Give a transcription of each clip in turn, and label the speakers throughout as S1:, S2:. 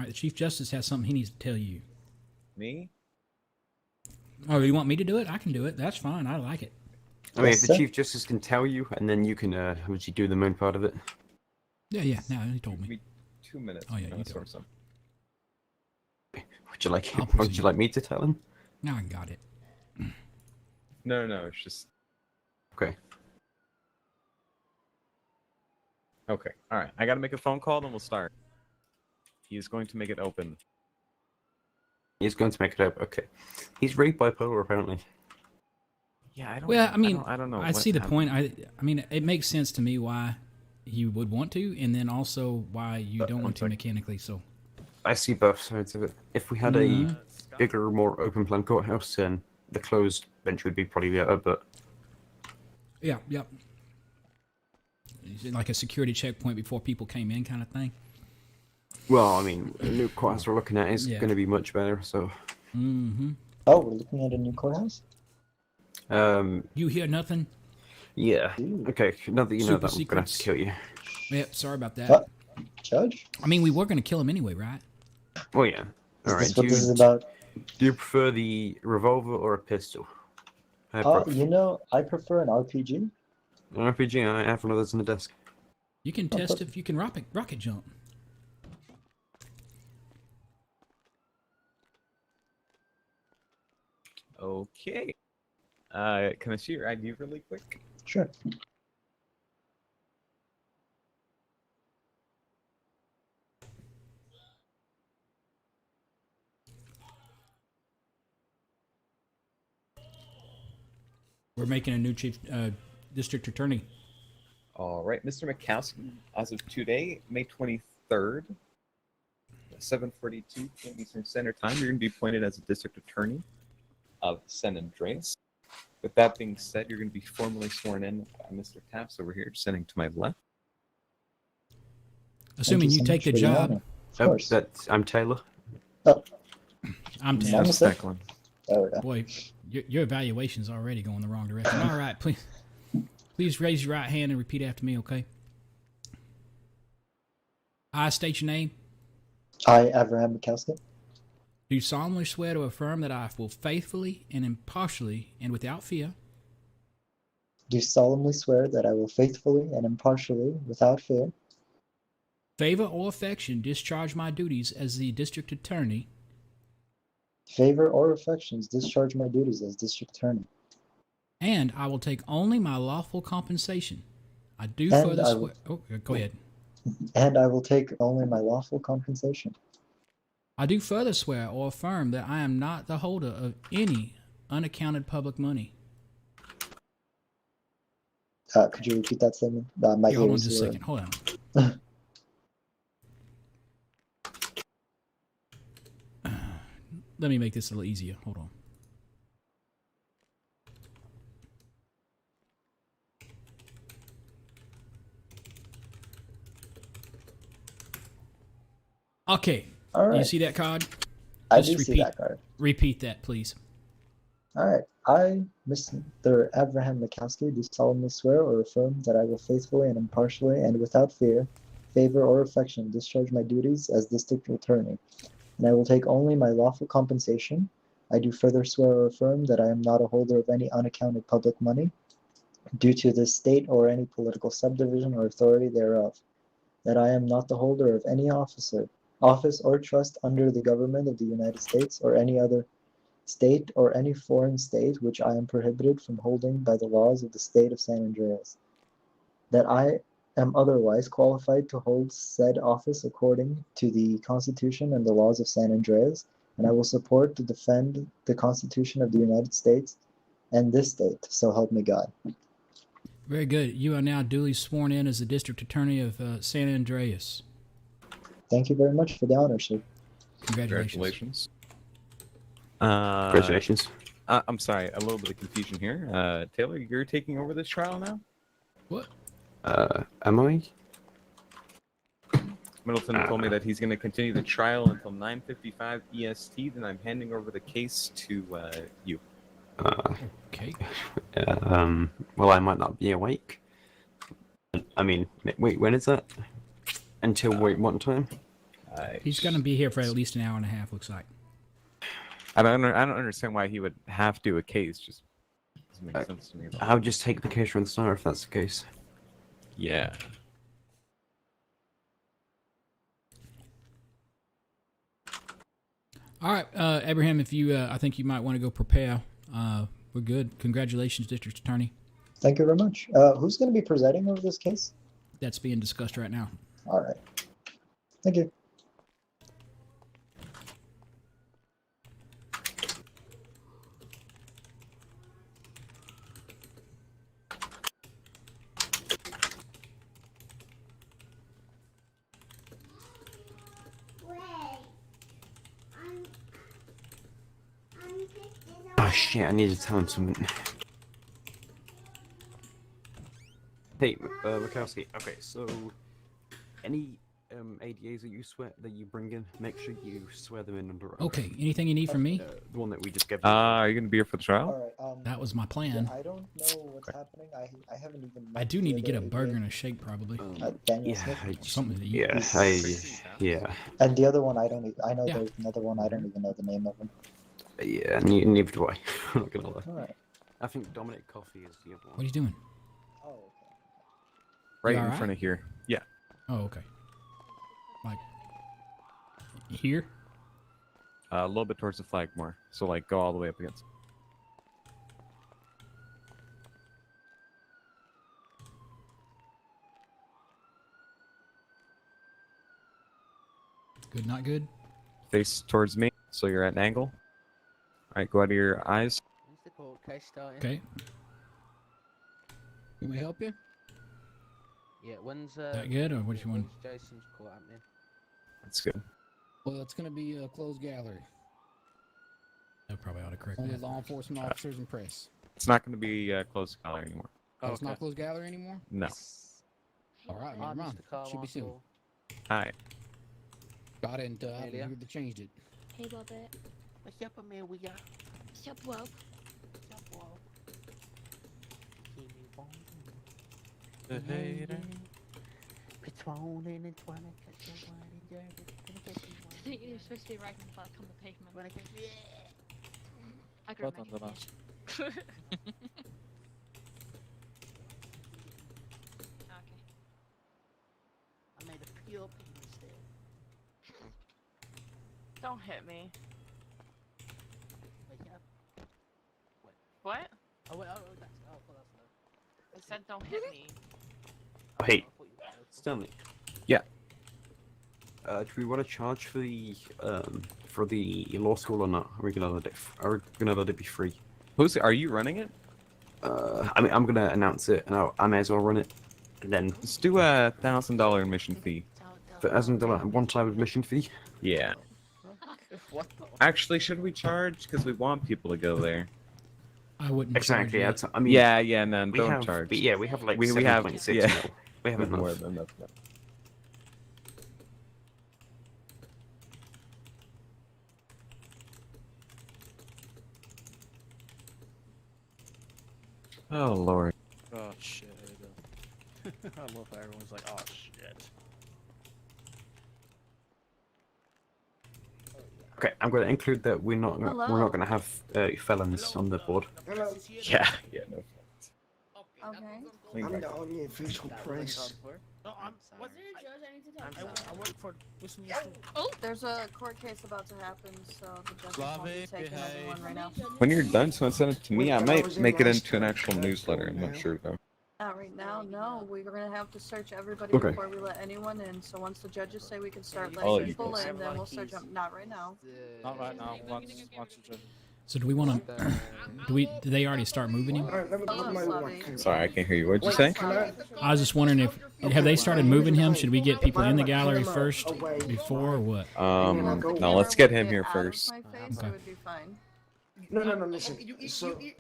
S1: right, the Chief Justice has something he needs to tell you.
S2: Me?
S1: Oh, you want me to do it? I can do it. That's fine. I like it.
S3: I mean, if the Chief Justice can tell you, and then you can obviously do the main part of it.
S1: Yeah. No, he told me.
S2: Give me 2 minutes.
S1: Oh, yeah, you
S2: sort
S1: told
S2: me.
S3: Would you like me to tell him?
S1: Now I got it.
S2: No, it's just...
S3: Okay.
S2: Okay, alright. I gotta make a phone call, then we'll start. He's going to make it open.
S3: He's going to make it open. Okay. He's very bipolar, apparently.
S2: Yeah, I don't...
S1: Well, I mean,
S2: I don't know.
S1: I see the point. I mean, it makes sense to me why you would want to, and then also why you don't want to mechanically, so...
S3: I see both sides of it. If we had a bigger, more open-plan courthouse, then the closed bench would be probably better, but...
S1: Yeah. Like a security checkpoint before people came in kind of thing?
S3: Well, I mean, the new courthouse we're looking at is going to be much better, so...
S4: Oh, we're looking at a new courthouse?
S1: You hear nothing?
S3: Yeah. Okay, now that you know that, I'm going to have to kill you.
S1: Yep, sorry about that.
S4: What? Judge?
S1: I mean, we were going to kill him anyway, right?
S3: Oh, yeah.
S4: Is this what this is about?
S3: Do you prefer the revolver or a pistol?
S4: You know, I prefer an RPG.
S3: An RPG? I have one of those on the desk.
S1: You can test if you can rocket jump.
S2: Okay. Can I see your ID really quick?
S4: Sure.
S1: We're making a new chief district attorney.
S2: All right, Mr. Mikowski, as of today, May 23rd, 7:42 p.m. Eastern Standard Time, you're going to be appointed as a district attorney of San Andreas. With that being said, you're going to be formally sworn in by Mr. Taps over here, standing to my left.
S1: Assuming you take the job.
S4: Of course.
S3: I'm Taylor.
S4: Oh.
S1: I'm
S4: Taps.
S1: Taylor.
S4: There we go.
S1: Boy, your evaluation's already going the wrong direction. All right, please raise your right hand and repeat after me, okay? I state your name.
S4: I, Abraham Mikowski.
S1: Do solemnly swear to affirm that I will faithfully and impartially and without fear.
S4: Do solemnly swear that I will faithfully and impartially, without fear,
S1: favor or affection, discharge my duties as the district attorney.
S4: Favor or affections, discharge my duties as district attorney.
S1: And I will take only my lawful compensation. I do further swear. Oh, go ahead.
S4: And I will take only my lawful compensation.
S1: I do further swear or affirm that I am not the holder of any unaccounted public money.
S4: Could you repeat that statement?
S1: Hold on just a second. Hold on. Let me make this a little easier. Hold on. Okay.
S4: All right.
S1: You see that card?
S4: I do see that card.
S1: Repeat that, please.
S4: All right. I, Mr. Abraham Mikowski, do solemnly swear or affirm that I will faithfully and impartially and without fear, favor or affection discharge my duties as district attorney, and I will take only my lawful compensation. I do further swear or affirm that I am not a holder of any unaccounted public money due to the state or any political subdivision or authority thereof, that I am not the holder of any office or trust under the government of the United States or any other state or any foreign state which I am prohibited from holding by the laws of the state of San Andreas, that I am otherwise qualified to hold said office according to the Constitution and the laws of San Andreas, and I will support to defend the Constitution of the United States and this state, so help me God.
S1: Very good. You are now duly sworn in as the district attorney of San Andreas.
S4: Thank you very much for the honor, sir.
S1: Congratulations.
S3: Congratulations.
S2: I'm sorry, a little bit of confusion here. Taylor, you're taking over this trial now?
S1: What?
S3: Am I?
S2: Middleton told me that he's going to continue the trial until 9:55 EST. Then I'm handing over the case to you.
S1: Okay.
S3: Well, I might not be awake. I mean, wait, when is that? Until what time?
S1: He's going to be here for at least an hour and a half, looks like.
S2: I don't understand why he would have to do a case. Just doesn't make sense to me.
S3: I'll just take the case from the start if that's the case.
S2: Yeah.
S1: All right, Abraham, if you, I think you might want to go prepare. We're good. Congratulations, District Attorney.
S4: Thank you very much. Who's going to be presiding over this case?
S1: That's being discussed right now.
S4: All right. Thank you.
S3: Oh shit, I need to tell him something. Hey, Mikowski. Okay, so any ADAs that you bring in, make sure you swear them in under oath.
S1: Okay, anything you need from me?
S3: The one that we just gave.
S2: Are you gonna be here for the trial?
S4: All right.
S1: That was my plan.
S4: Yeah, I don't know what's happening. I haven't even.
S1: I
S4: met
S1: do
S4: the
S1: need to get a
S4: other
S1: burger
S4: ADA.
S1: and a shake, probably.
S4: Daniel
S3: Yeah,
S4: Smith.
S1: Something to eat.
S3: yeah.
S4: And the other one, I don't. I know
S1: Yeah.
S4: there's another one. I don't even know the name of him.
S3: Yeah, neither do I. I'm not gonna lie.
S4: All right.
S3: I think Dominic Coffee is the other
S1: What are
S3: one.
S1: you doing?
S4: Oh, okay.
S2: Right
S1: You
S2: in
S1: alright?
S2: front of here. Yeah.
S1: Oh, okay. Like, here?
S2: A little bit towards the flag more. So like go all the way up against.
S1: Good, not good?
S2: Face towards me, so you're at an angle. All right, go out of your eyes.
S5: When's the court case starting?
S1: Okay.
S6: Can we help you?
S5: Yeah, when's
S1: That good, or what do you want?
S5: when's Jason's court happening?
S2: That's good.
S6: Well, it's going to be a closed gallery.
S1: I probably ought to correct
S6: Only
S1: that.
S6: law enforcement officers and press.
S2: It's not going to be close to color anymore.
S6: Oh, it's not closed gallery anymore?
S2: No.
S6: All right,
S5: Hi,
S6: never mind.
S5: Mr.
S6: Should be soon.
S5: Carmichael.
S2: Hi.
S6: Got it, and I
S5: Amelia?
S6: heard they changed it.
S7: Hey, Bobbit.
S5: What's up, Amelia?
S7: Sup, Wob?
S5: What's up, Wall?
S2: The hater.
S5: Patrolling and trying to catch your wine and dirty. Gonna get you
S7: I think you're supposed to be writing back on the pavement.
S5: Wanna get you?
S7: I could imagine that. Okay.
S5: I made a pure mistake.
S8: Don't hit me.
S5: Wait, yeah.
S8: What?
S5: Oh, wait, that's no.
S8: I said don't hit me.
S3: Oh, hey,
S5: I thought you were-
S3: Stanley.
S2: Yeah.
S3: Do we want to charge for the law school or not? Are we gonna let it be free?
S2: Are you running it?
S3: I mean, I'm gonna announce it, and I may as well run it. And then
S2: Let's do a $1,000 admission fee.
S3: $1,000 one-time admission fee.
S2: Yeah.
S5: What the?
S2: Actually, should we charge? Because we want people to go there.
S1: I wouldn't
S3: Exactly.
S1: charge
S3: That's, I mean,
S2: Yeah, no,
S3: we
S2: don't
S3: have,
S2: charge.
S3: but yeah, we have like
S2: We have
S3: 7.6
S2: yeah.
S3: mil. We have
S2: More
S3: enough.
S2: than enough. Oh Lord.
S9: Oh shit. I love how everyone's like, oh shit.
S3: Okay, I'm going to include that we're not
S7: Hello.
S3: going to have felons on the board.
S10: Hello,
S2: Yeah, no.
S7: Okay.
S10: I'm the only official press.
S9: No, I'm. What? I work for. Listen,
S7: Oh, there's a court case about to happen, so the judge won't be taking everyone right now.
S2: When you're done, someone send it to me. I might make it into an actual newsletter. I'm not sure though.
S7: Not right now, no. We're gonna have to search everybody
S3: Okay.
S7: before we let anyone in. So once the judges say we can start
S2: I'll let
S7: letting
S2: you
S7: people
S2: guys.
S7: in, then we'll search them. Not right now.
S9: Not right now. Once you just.
S1: So do we want to, did they already start moving him?
S10: Alright, let me
S7: Hello,
S10: put my
S7: Slavi.
S10: mic.
S2: Sorry, I can't hear you. What'd you say?
S10: Can I?
S1: I was just wondering have they started moving him? Should we get people in the gallery first before or what?
S2: No, let's get him here first.
S7: Out of my face,
S1: Okay.
S7: it would be fine.
S10: No, listen.
S11: You
S10: So,
S11: hear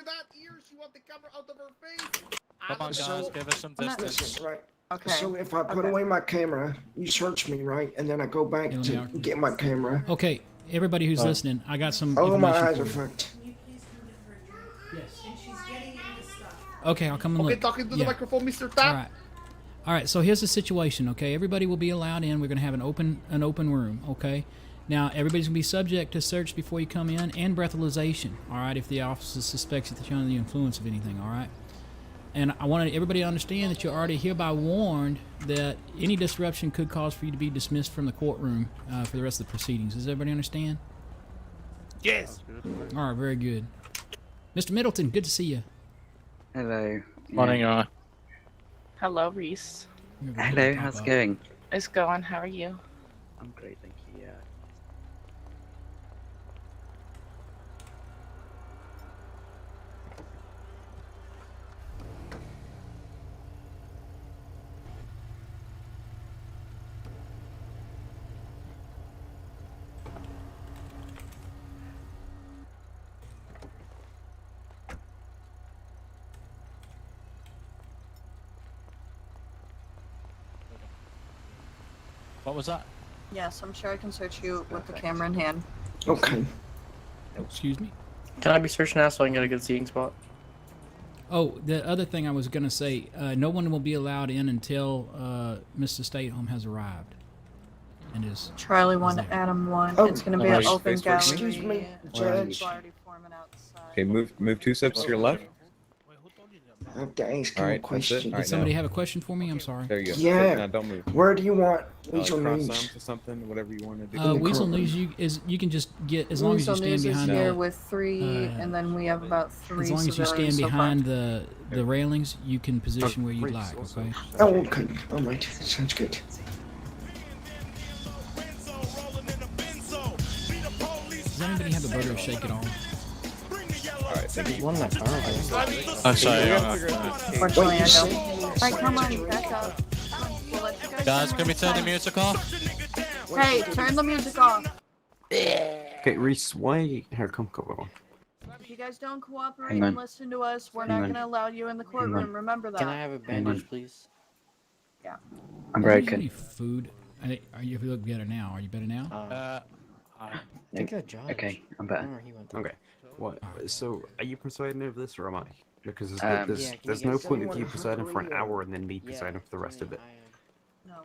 S11: that, ears? You want the camera out of her face?
S9: Come on,
S10: So-
S9: guys, give us some
S7: I'm not-
S9: distance.
S10: listen, right?
S7: Okay.
S10: So if I put
S7: Okay.
S10: away my camera, you search me, right? And then I go back
S1: Yeah,
S10: to
S1: yeah.
S10: get my camera.
S1: Okay, everybody who's listening, I got some
S10: Oh, my eyes
S1: information
S10: are
S1: for you.
S10: fucked.
S1: Okay, I'll come and
S11: Okay,
S1: look.
S11: talking to the
S1: Yeah.
S11: microphone, Mr.
S1: All
S11: Tap.
S1: right. All right, so here's the situation, okay? Everybody will be allowed in. We're going to have an open room, okay? Now, everybody's going to be subject to search before you come in and breathalyzation, all right, if the officer suspects that you're under the influence of anything, all right? And I wanted everybody to understand that you're already hereby warned that any disruption could cause for you to be dismissed from the courtroom for the rest of the proceedings. Does everybody understand?
S9: Yes.
S1: All right, very good. Mr. Middleton, good to see you.
S12: Hello.
S13: Morning,
S12: Yeah.
S8: Hello, Reese.
S12: Hello, how's it going?
S8: It's going. How are you?
S12: I'm great, thank you. Yeah.
S13: What was that?
S7: Yes, I'm sure I can search you with the camera in hand.
S10: Okay.
S1: Excuse me?
S14: Can I be searched now so I can get a good seating spot?
S1: Oh, the other thing I was going to say, no one will be allowed in until Mr. Stay-at-Home has arrived. And is
S7: Charlie 1,
S1: there.
S7: Adam 1.
S10: Oh,
S7: It's going to be an
S2: nice.
S7: open gallery.
S10: Excuse me, Judge.
S7: Already forming outside.
S2: Okay, move 2 steps to your left.
S10: I have to ask
S2: All
S10: you a
S2: right, that's it.
S10: question.
S2: All
S1: Did
S2: right,
S1: somebody
S2: now.
S1: have a question for me? I'm sorry.
S2: There you go.
S10: Yeah.
S2: Now don't move.
S10: Where do you want
S2: Cross
S10: Weasel
S2: arms
S10: News?
S2: or something, whatever you want to do.
S10: the
S1: Weasel
S10: courtroom.
S1: News, you can just get, as long as you
S7: Weasel
S1: stand
S7: News is
S1: behind
S7: here
S1: the,
S7: with 3, and then we have about 3
S1: as long as you stand
S7: civilians so far.
S1: behind the railings, you can position where you'd like, okay?
S10: Oh, okay. All right. Sounds good.
S1: Does anybody have a burger to shake it off?
S2: Alright, thank you.
S14: One that car.
S13: I'm sorry.
S7: Fortunately, I don't. Alright, come on, back up. Come on, we'll let you
S13: Guys, can we turn the
S7: inside.
S13: music off?
S7: Hey, turn the music off.
S3: Okay, Reese, why? Here, come on.
S7: If you guys don't cooperate
S12: Hang on.
S7: and listen to us, we're
S12: Hang
S7: not
S12: on.
S7: going to allow you in the courtroom. Remember that.
S14: Can I have a bandage, please?
S7: Yeah.
S12: I'm
S1: Do you have
S12: broken.
S1: any food? Are you look better now? Are you better now?
S14: I think I judge.
S12: Okay, I'm
S14: I
S12: better.
S14: don't know where he went.
S3: Okay. What? So, are you presiding over this, or am I? Because
S12: Yeah,
S3: there's,
S14: can you
S3: there's
S14: get
S3: no
S14: us
S3: point of
S10: someone
S3: you presiding for an
S10: hurry up?
S3: hour and then me presiding for the rest of it.
S7: No,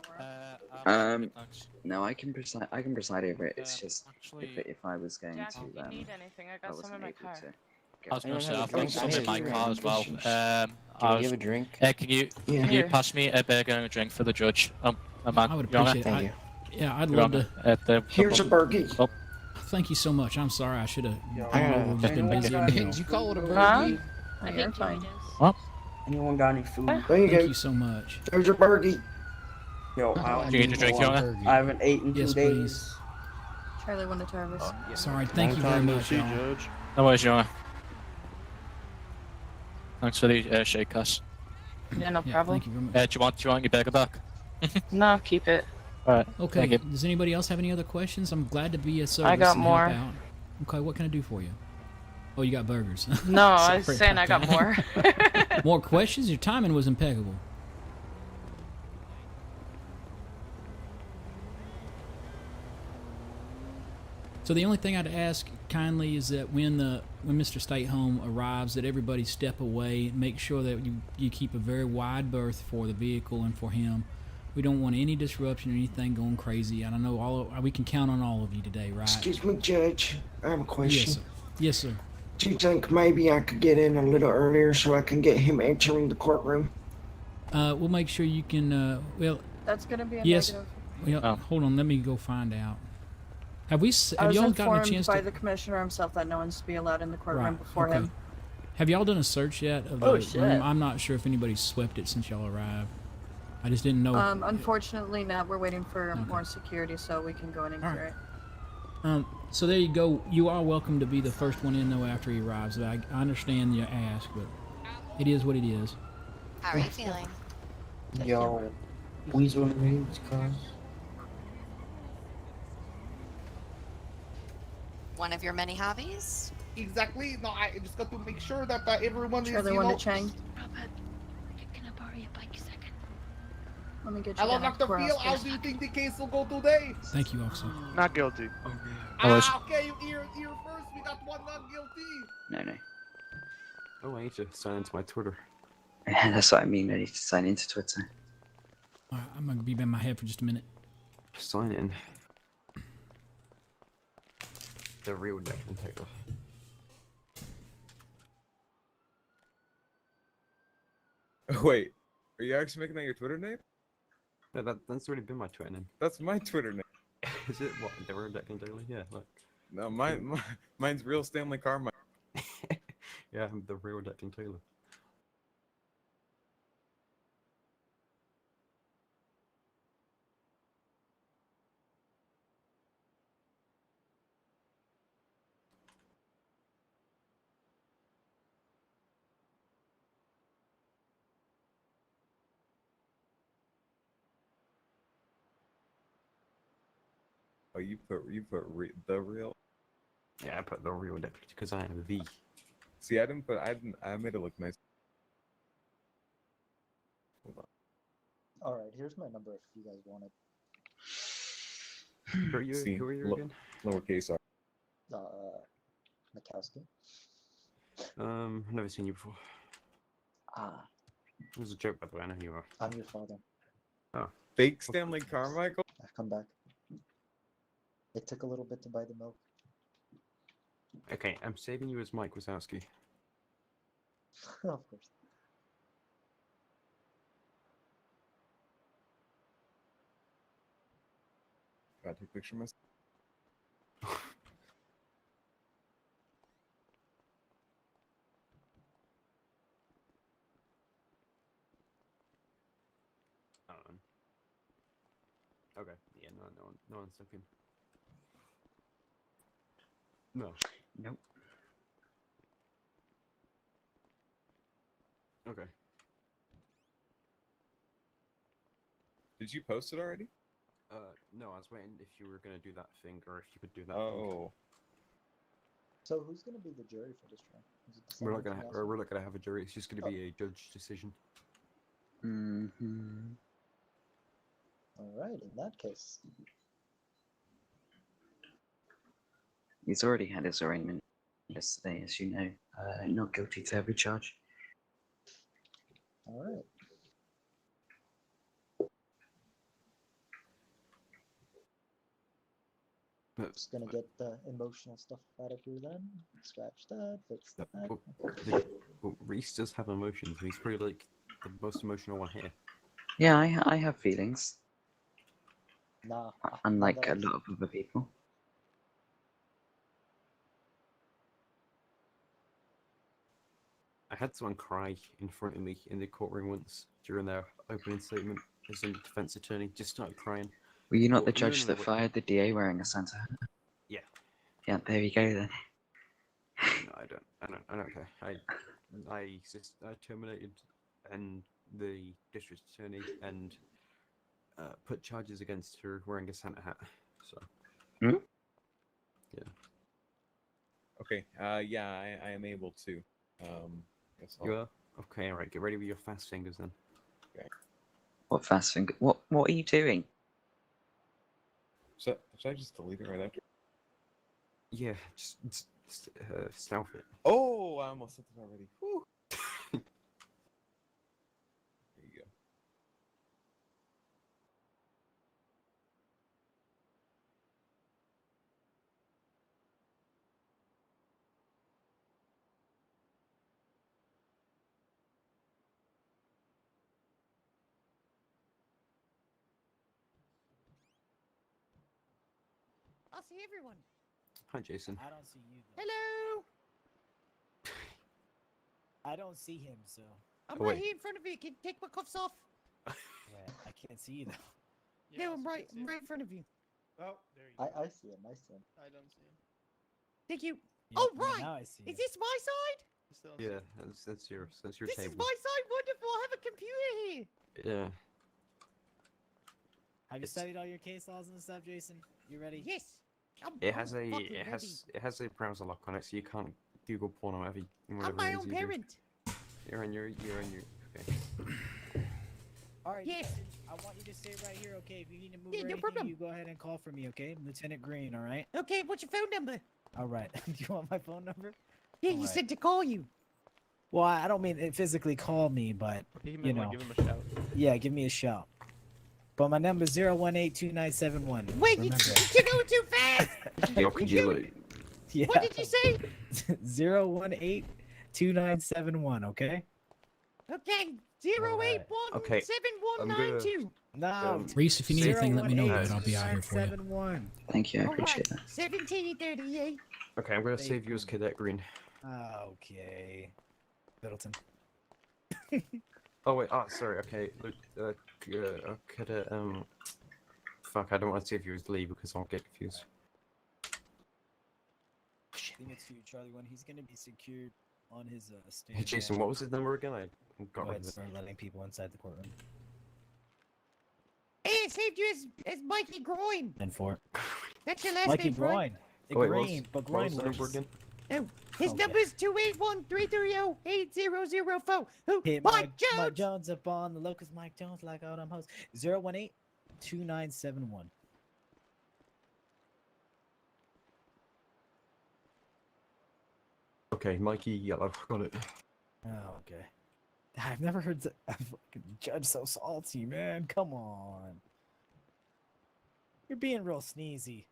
S7: we're
S12: No, I can preside. I can preside over it. It's just if I was going
S8: Jack,
S12: to,
S8: if you need anything, I
S12: I
S8: got some
S12: wasn't
S8: in my
S12: able
S8: car.
S12: to.
S13: I was
S12: go.
S13: going to say,
S14: have
S13: I've
S14: a
S13: got some in my
S14: drink.
S13: car as well.
S14: Can
S13: I
S14: you
S13: was,
S14: give a drink?
S13: can you
S7: Here.
S13: pass me a burger and a drink for the judge? A man,
S1: I would
S13: Your Honor?
S1: appreciate
S14: Thank
S1: it.
S14: you.
S1: Yeah, I'd
S13: Your
S1: love
S13: Honor,
S1: to.
S13: at the
S10: Here's a burger.
S13: Oh,
S1: Thank you so much. I'm sorry. I should have.
S14: I
S1: Just been busy.
S6: Did you call it a
S8: Huh?
S6: burger?
S7: No, you're fine.
S14: Anyone got any food?
S10: There you
S1: Thank
S10: go.
S1: you so much.
S10: There's your burger.
S14: Yo,
S13: do you need a drink, Your Honor?
S14: I haven't eaten
S1: Yes, please.
S7: Charlie 1 to Travis.
S1: Sorry. Thank you very much, y'all.
S9: Judge.
S13: No worries, Your Honor. Thanks for the shake us.
S8: Yeah, no
S1: Yeah,
S8: problem.
S1: thank you very much.
S13: Do you want your burger back?
S8: No, keep it.
S13: Alright.
S1: Okay.
S13: Thank you.
S1: Does anybody else have any other questions? I'm glad to be a service
S8: I got
S1: and
S8: more.
S1: help out. Okay. What can I do for you? Oh, you got burgers.
S8: No, I was
S1: Sorry
S8: saying I
S1: about
S8: got
S1: that.
S8: more.
S1: More questions? Your timing was impeccable. So the only thing I'd ask kindly is that when Mr. Stay-at-Home arrives, that everybody step away and make sure that you keep a very wide berth for the vehicle and for him. We don't want any disruption or anything going crazy. And I know we can count on all of you today, right?
S10: Excuse me, Judge. I have a question.
S1: Yes, sir. Yes, sir.
S10: Do you think maybe I could get in a little earlier so I can get him entering the courtroom?
S1: We'll make sure you can. Well,
S7: That's going to be a
S1: yes.
S7: negative.
S1: Well,
S13: Oh.
S1: hold on. Let me go find out. Have
S7: I
S1: Have
S7: was
S1: y'all gotten a
S7: informed
S1: chance
S7: by
S1: to?
S7: the commissioner himself that no one's to be allowed in the courtroom
S1: Right,
S7: before
S1: okay.
S7: him.
S1: Have y'all done a search yet of the
S7: Oh, shit.
S1: room? I'm not sure if anybody's swept it since y'all arrived. I just didn't know.
S7: Unfortunately, not. We're waiting for more security so we can go in and
S1: All
S7: clear
S1: right.
S7: it.
S1: So there you go. You are welcome to be the first one in though after he arrives. I understand your ask, but it is what it is.
S15: How are you feeling?
S14: Yo, Weasel News, cuz.
S15: One of your many hobbies?
S11: Exactly. No, I just got to make sure that everyone is,
S7: Charlie
S11: you
S7: 1
S11: know...
S7: to Chang.
S15: Robert, can I borrow your bike a second?
S7: Let me get you
S11: Hello,
S7: down at
S11: Dr.
S7: the
S11: Phil. How
S7: courthouse
S11: do you think the case will go today?
S1: Thank you, officer.
S9: Not guilty.
S11: Okay, you hear first. We got one not guilty.
S12: No.
S3: Oh, I need to sign into my Twitter.
S12: That's what I mean. I need to sign into Twitter.
S1: All right, I'm gonna be in my head for just a minute.
S3: Sign in. The real Declan Taylor.
S2: Wait, are you actually making that your Twitter name?
S3: No, that's already been my Twitter name.
S2: That's my Twitter name.
S3: Is it what? The real Declan Taylor? Yeah, look.
S2: No, mine's real Stanley Carmine.
S3: Yeah, I'm the real Declan Taylor.
S2: Oh, you put the real.
S3: Yeah, I put the real Declan because I am the.
S2: See, I made it look nice. Hold on.
S4: Alright, here's my number if you guys want it.
S3: Who are you?
S2: See,
S3: Who are you again?
S2: Lowercase r.
S4: Mikowski.
S3: I've never seen you before.
S4: Ah,
S3: It was a joke, by the way. I know who you are.
S4: I'm your father.
S3: Oh.
S2: Fake Stanley Carmichael?
S4: I've come back. It took a little bit to buy the milk.
S3: Okay, I'm saving you as Mike Wazowski.
S4: Of course.
S2: Gotta take a picture of myself.
S3: Okay, yeah, no one's looking. No.
S12: Nope.
S3: Okay.
S2: Did you post it already?
S3: No, I was waiting if you were gonna do that thing, or if you could do that thing.
S2: Oh.
S4: So who's gonna be the jury for this trial? Is it the
S3: We're not
S4: same
S3: gonna,
S4: as
S3: we're not gonna have a jury. It's just gonna be a judge decision.
S12: Mm-hmm.
S4: Alright, in that case.
S12: He's already had his arraignment yesterday, as you know. Not guilty to every charge.
S4: Alright. Just gonna get the emotional stuff out of here then. Scratch that, fix that.
S3: Well, Reese does have emotions. He's probably like the most emotional one here.
S12: Yeah, I have feelings.
S4: Nah.
S12: Unlike a lot of other people.
S3: I had someone cry in front of me in the courtroom once during their opening statement as a defense attorney. Just started crying.
S12: Were you not the
S3: Well,
S12: judge
S3: no,
S12: that
S3: wait.
S12: fired the DA wearing a Santa hat?
S3: Yeah.
S12: Yeah, there you go then.
S3: No, I don't care. I terminated and the district attorney and put charges against her wearing a Santa hat. So.
S12: Hmm?
S3: Yeah.
S2: Okay. Yeah, I am able to. Guess
S3: You are? Okay, alright. Get ready with your fast fingers then.
S2: Okay.
S12: What fast finger? What are you doing?
S2: Should I just delete it right after?
S3: Yeah, just stealth it.
S2: Oh, I almost said it already. Whew. There you go.
S5: I'll see everyone.
S3: Hi, Jason.
S16: I don't see you though.
S5: Hello.
S16: I don't see him, so.
S5: I'm
S3: Oh,
S5: right
S3: wait.
S5: here in front of you. Can you take my cuffs off?
S16: Yeah, I can't see you though.
S5: Yeah, I'm right in front of you.
S11: Oh, there you go.
S4: I see him, I see him.
S11: I don't see him.
S5: Thank you.
S16: Yeah,
S5: Oh,
S16: yeah,
S5: right.
S16: now I see you.
S5: Is this my side?
S11: I still don't see
S3: Yeah,
S11: him.
S3: that's your
S5: This
S3: table.
S5: is my side. Wonderful. I have a computer here.
S3: Yeah.
S16: Have you
S3: It's-
S16: studied all your case laws and stuff, Jason? You ready?
S5: Yes.
S3: It has
S5: I'm
S3: a
S5: fucking
S3: it
S5: ready.
S3: has a browser lock on it, so you can't Google porn or whatever.
S5: I'm my own parent.
S3: You're on your okay.
S16: All right.
S5: Yes.
S16: Jason, I want you to stay right here, okay? If you need to move
S5: Yeah,
S16: or
S5: no
S16: anything,
S5: problem.
S16: you go ahead and call for me, okay? Lieutenant Green, all right?
S5: Okay, what's your phone number?
S16: All right. Do you want my phone number?
S5: Yeah,
S16: All
S5: you
S16: right.
S5: said to call you.
S16: Well, I don't mean physically call me, but
S9: He
S16: you
S9: meant
S16: know.
S9: like give him a shout.
S16: Yeah, give me a shout. But my number is 0182971.
S5: Wait, you
S16: Remember
S5: you're going too fast.
S16: Yeah.
S5: What did you say?
S16: 0182971. Okay.
S5: Okay, 081
S3: Okay,
S5: 7192.
S16: No.
S1: Reese, if you need anything, let me know, but I'll be out here for you.
S16: 0182971.
S12: Thank you, I
S5: All
S12: appreciate
S5: right,
S12: that.
S5: 1738.
S3: Okay, I'm gonna save you as Cadet Green.
S16: Okay. Middleton.
S3: Oh wait, sorry. Okay, look, Cadet. Fuck, I don't want to save you as Lee because I'll get confused.
S16: I think it's you, Charlie 1. He's gonna be secured on his stand.
S3: Hey, Jason, what was his number again? I got rid of it.
S16: Start letting people inside the courtroom.
S5: Hey, I saved you as Mikey Groin.
S16: And 4.
S5: That's your last
S16: Mikey
S5: name, right?
S16: Groin.
S3: Oh, wait,
S16: Green, but
S3: what
S16: Groin
S3: was the number
S16: works.
S3: again?
S5: Oh, his
S16: Okay.
S5: number is 281-330-8004. Who?
S16: Hit
S5: Mike Jones.
S16: Mike Jones up on the locust. Mike Jones, like all them hosts. 0182971.
S3: Okay, Mikey Yellow, got it.
S16: Oh, okay. I've never heard a fucking judge so salty, man. Come on. You're being real sneezy.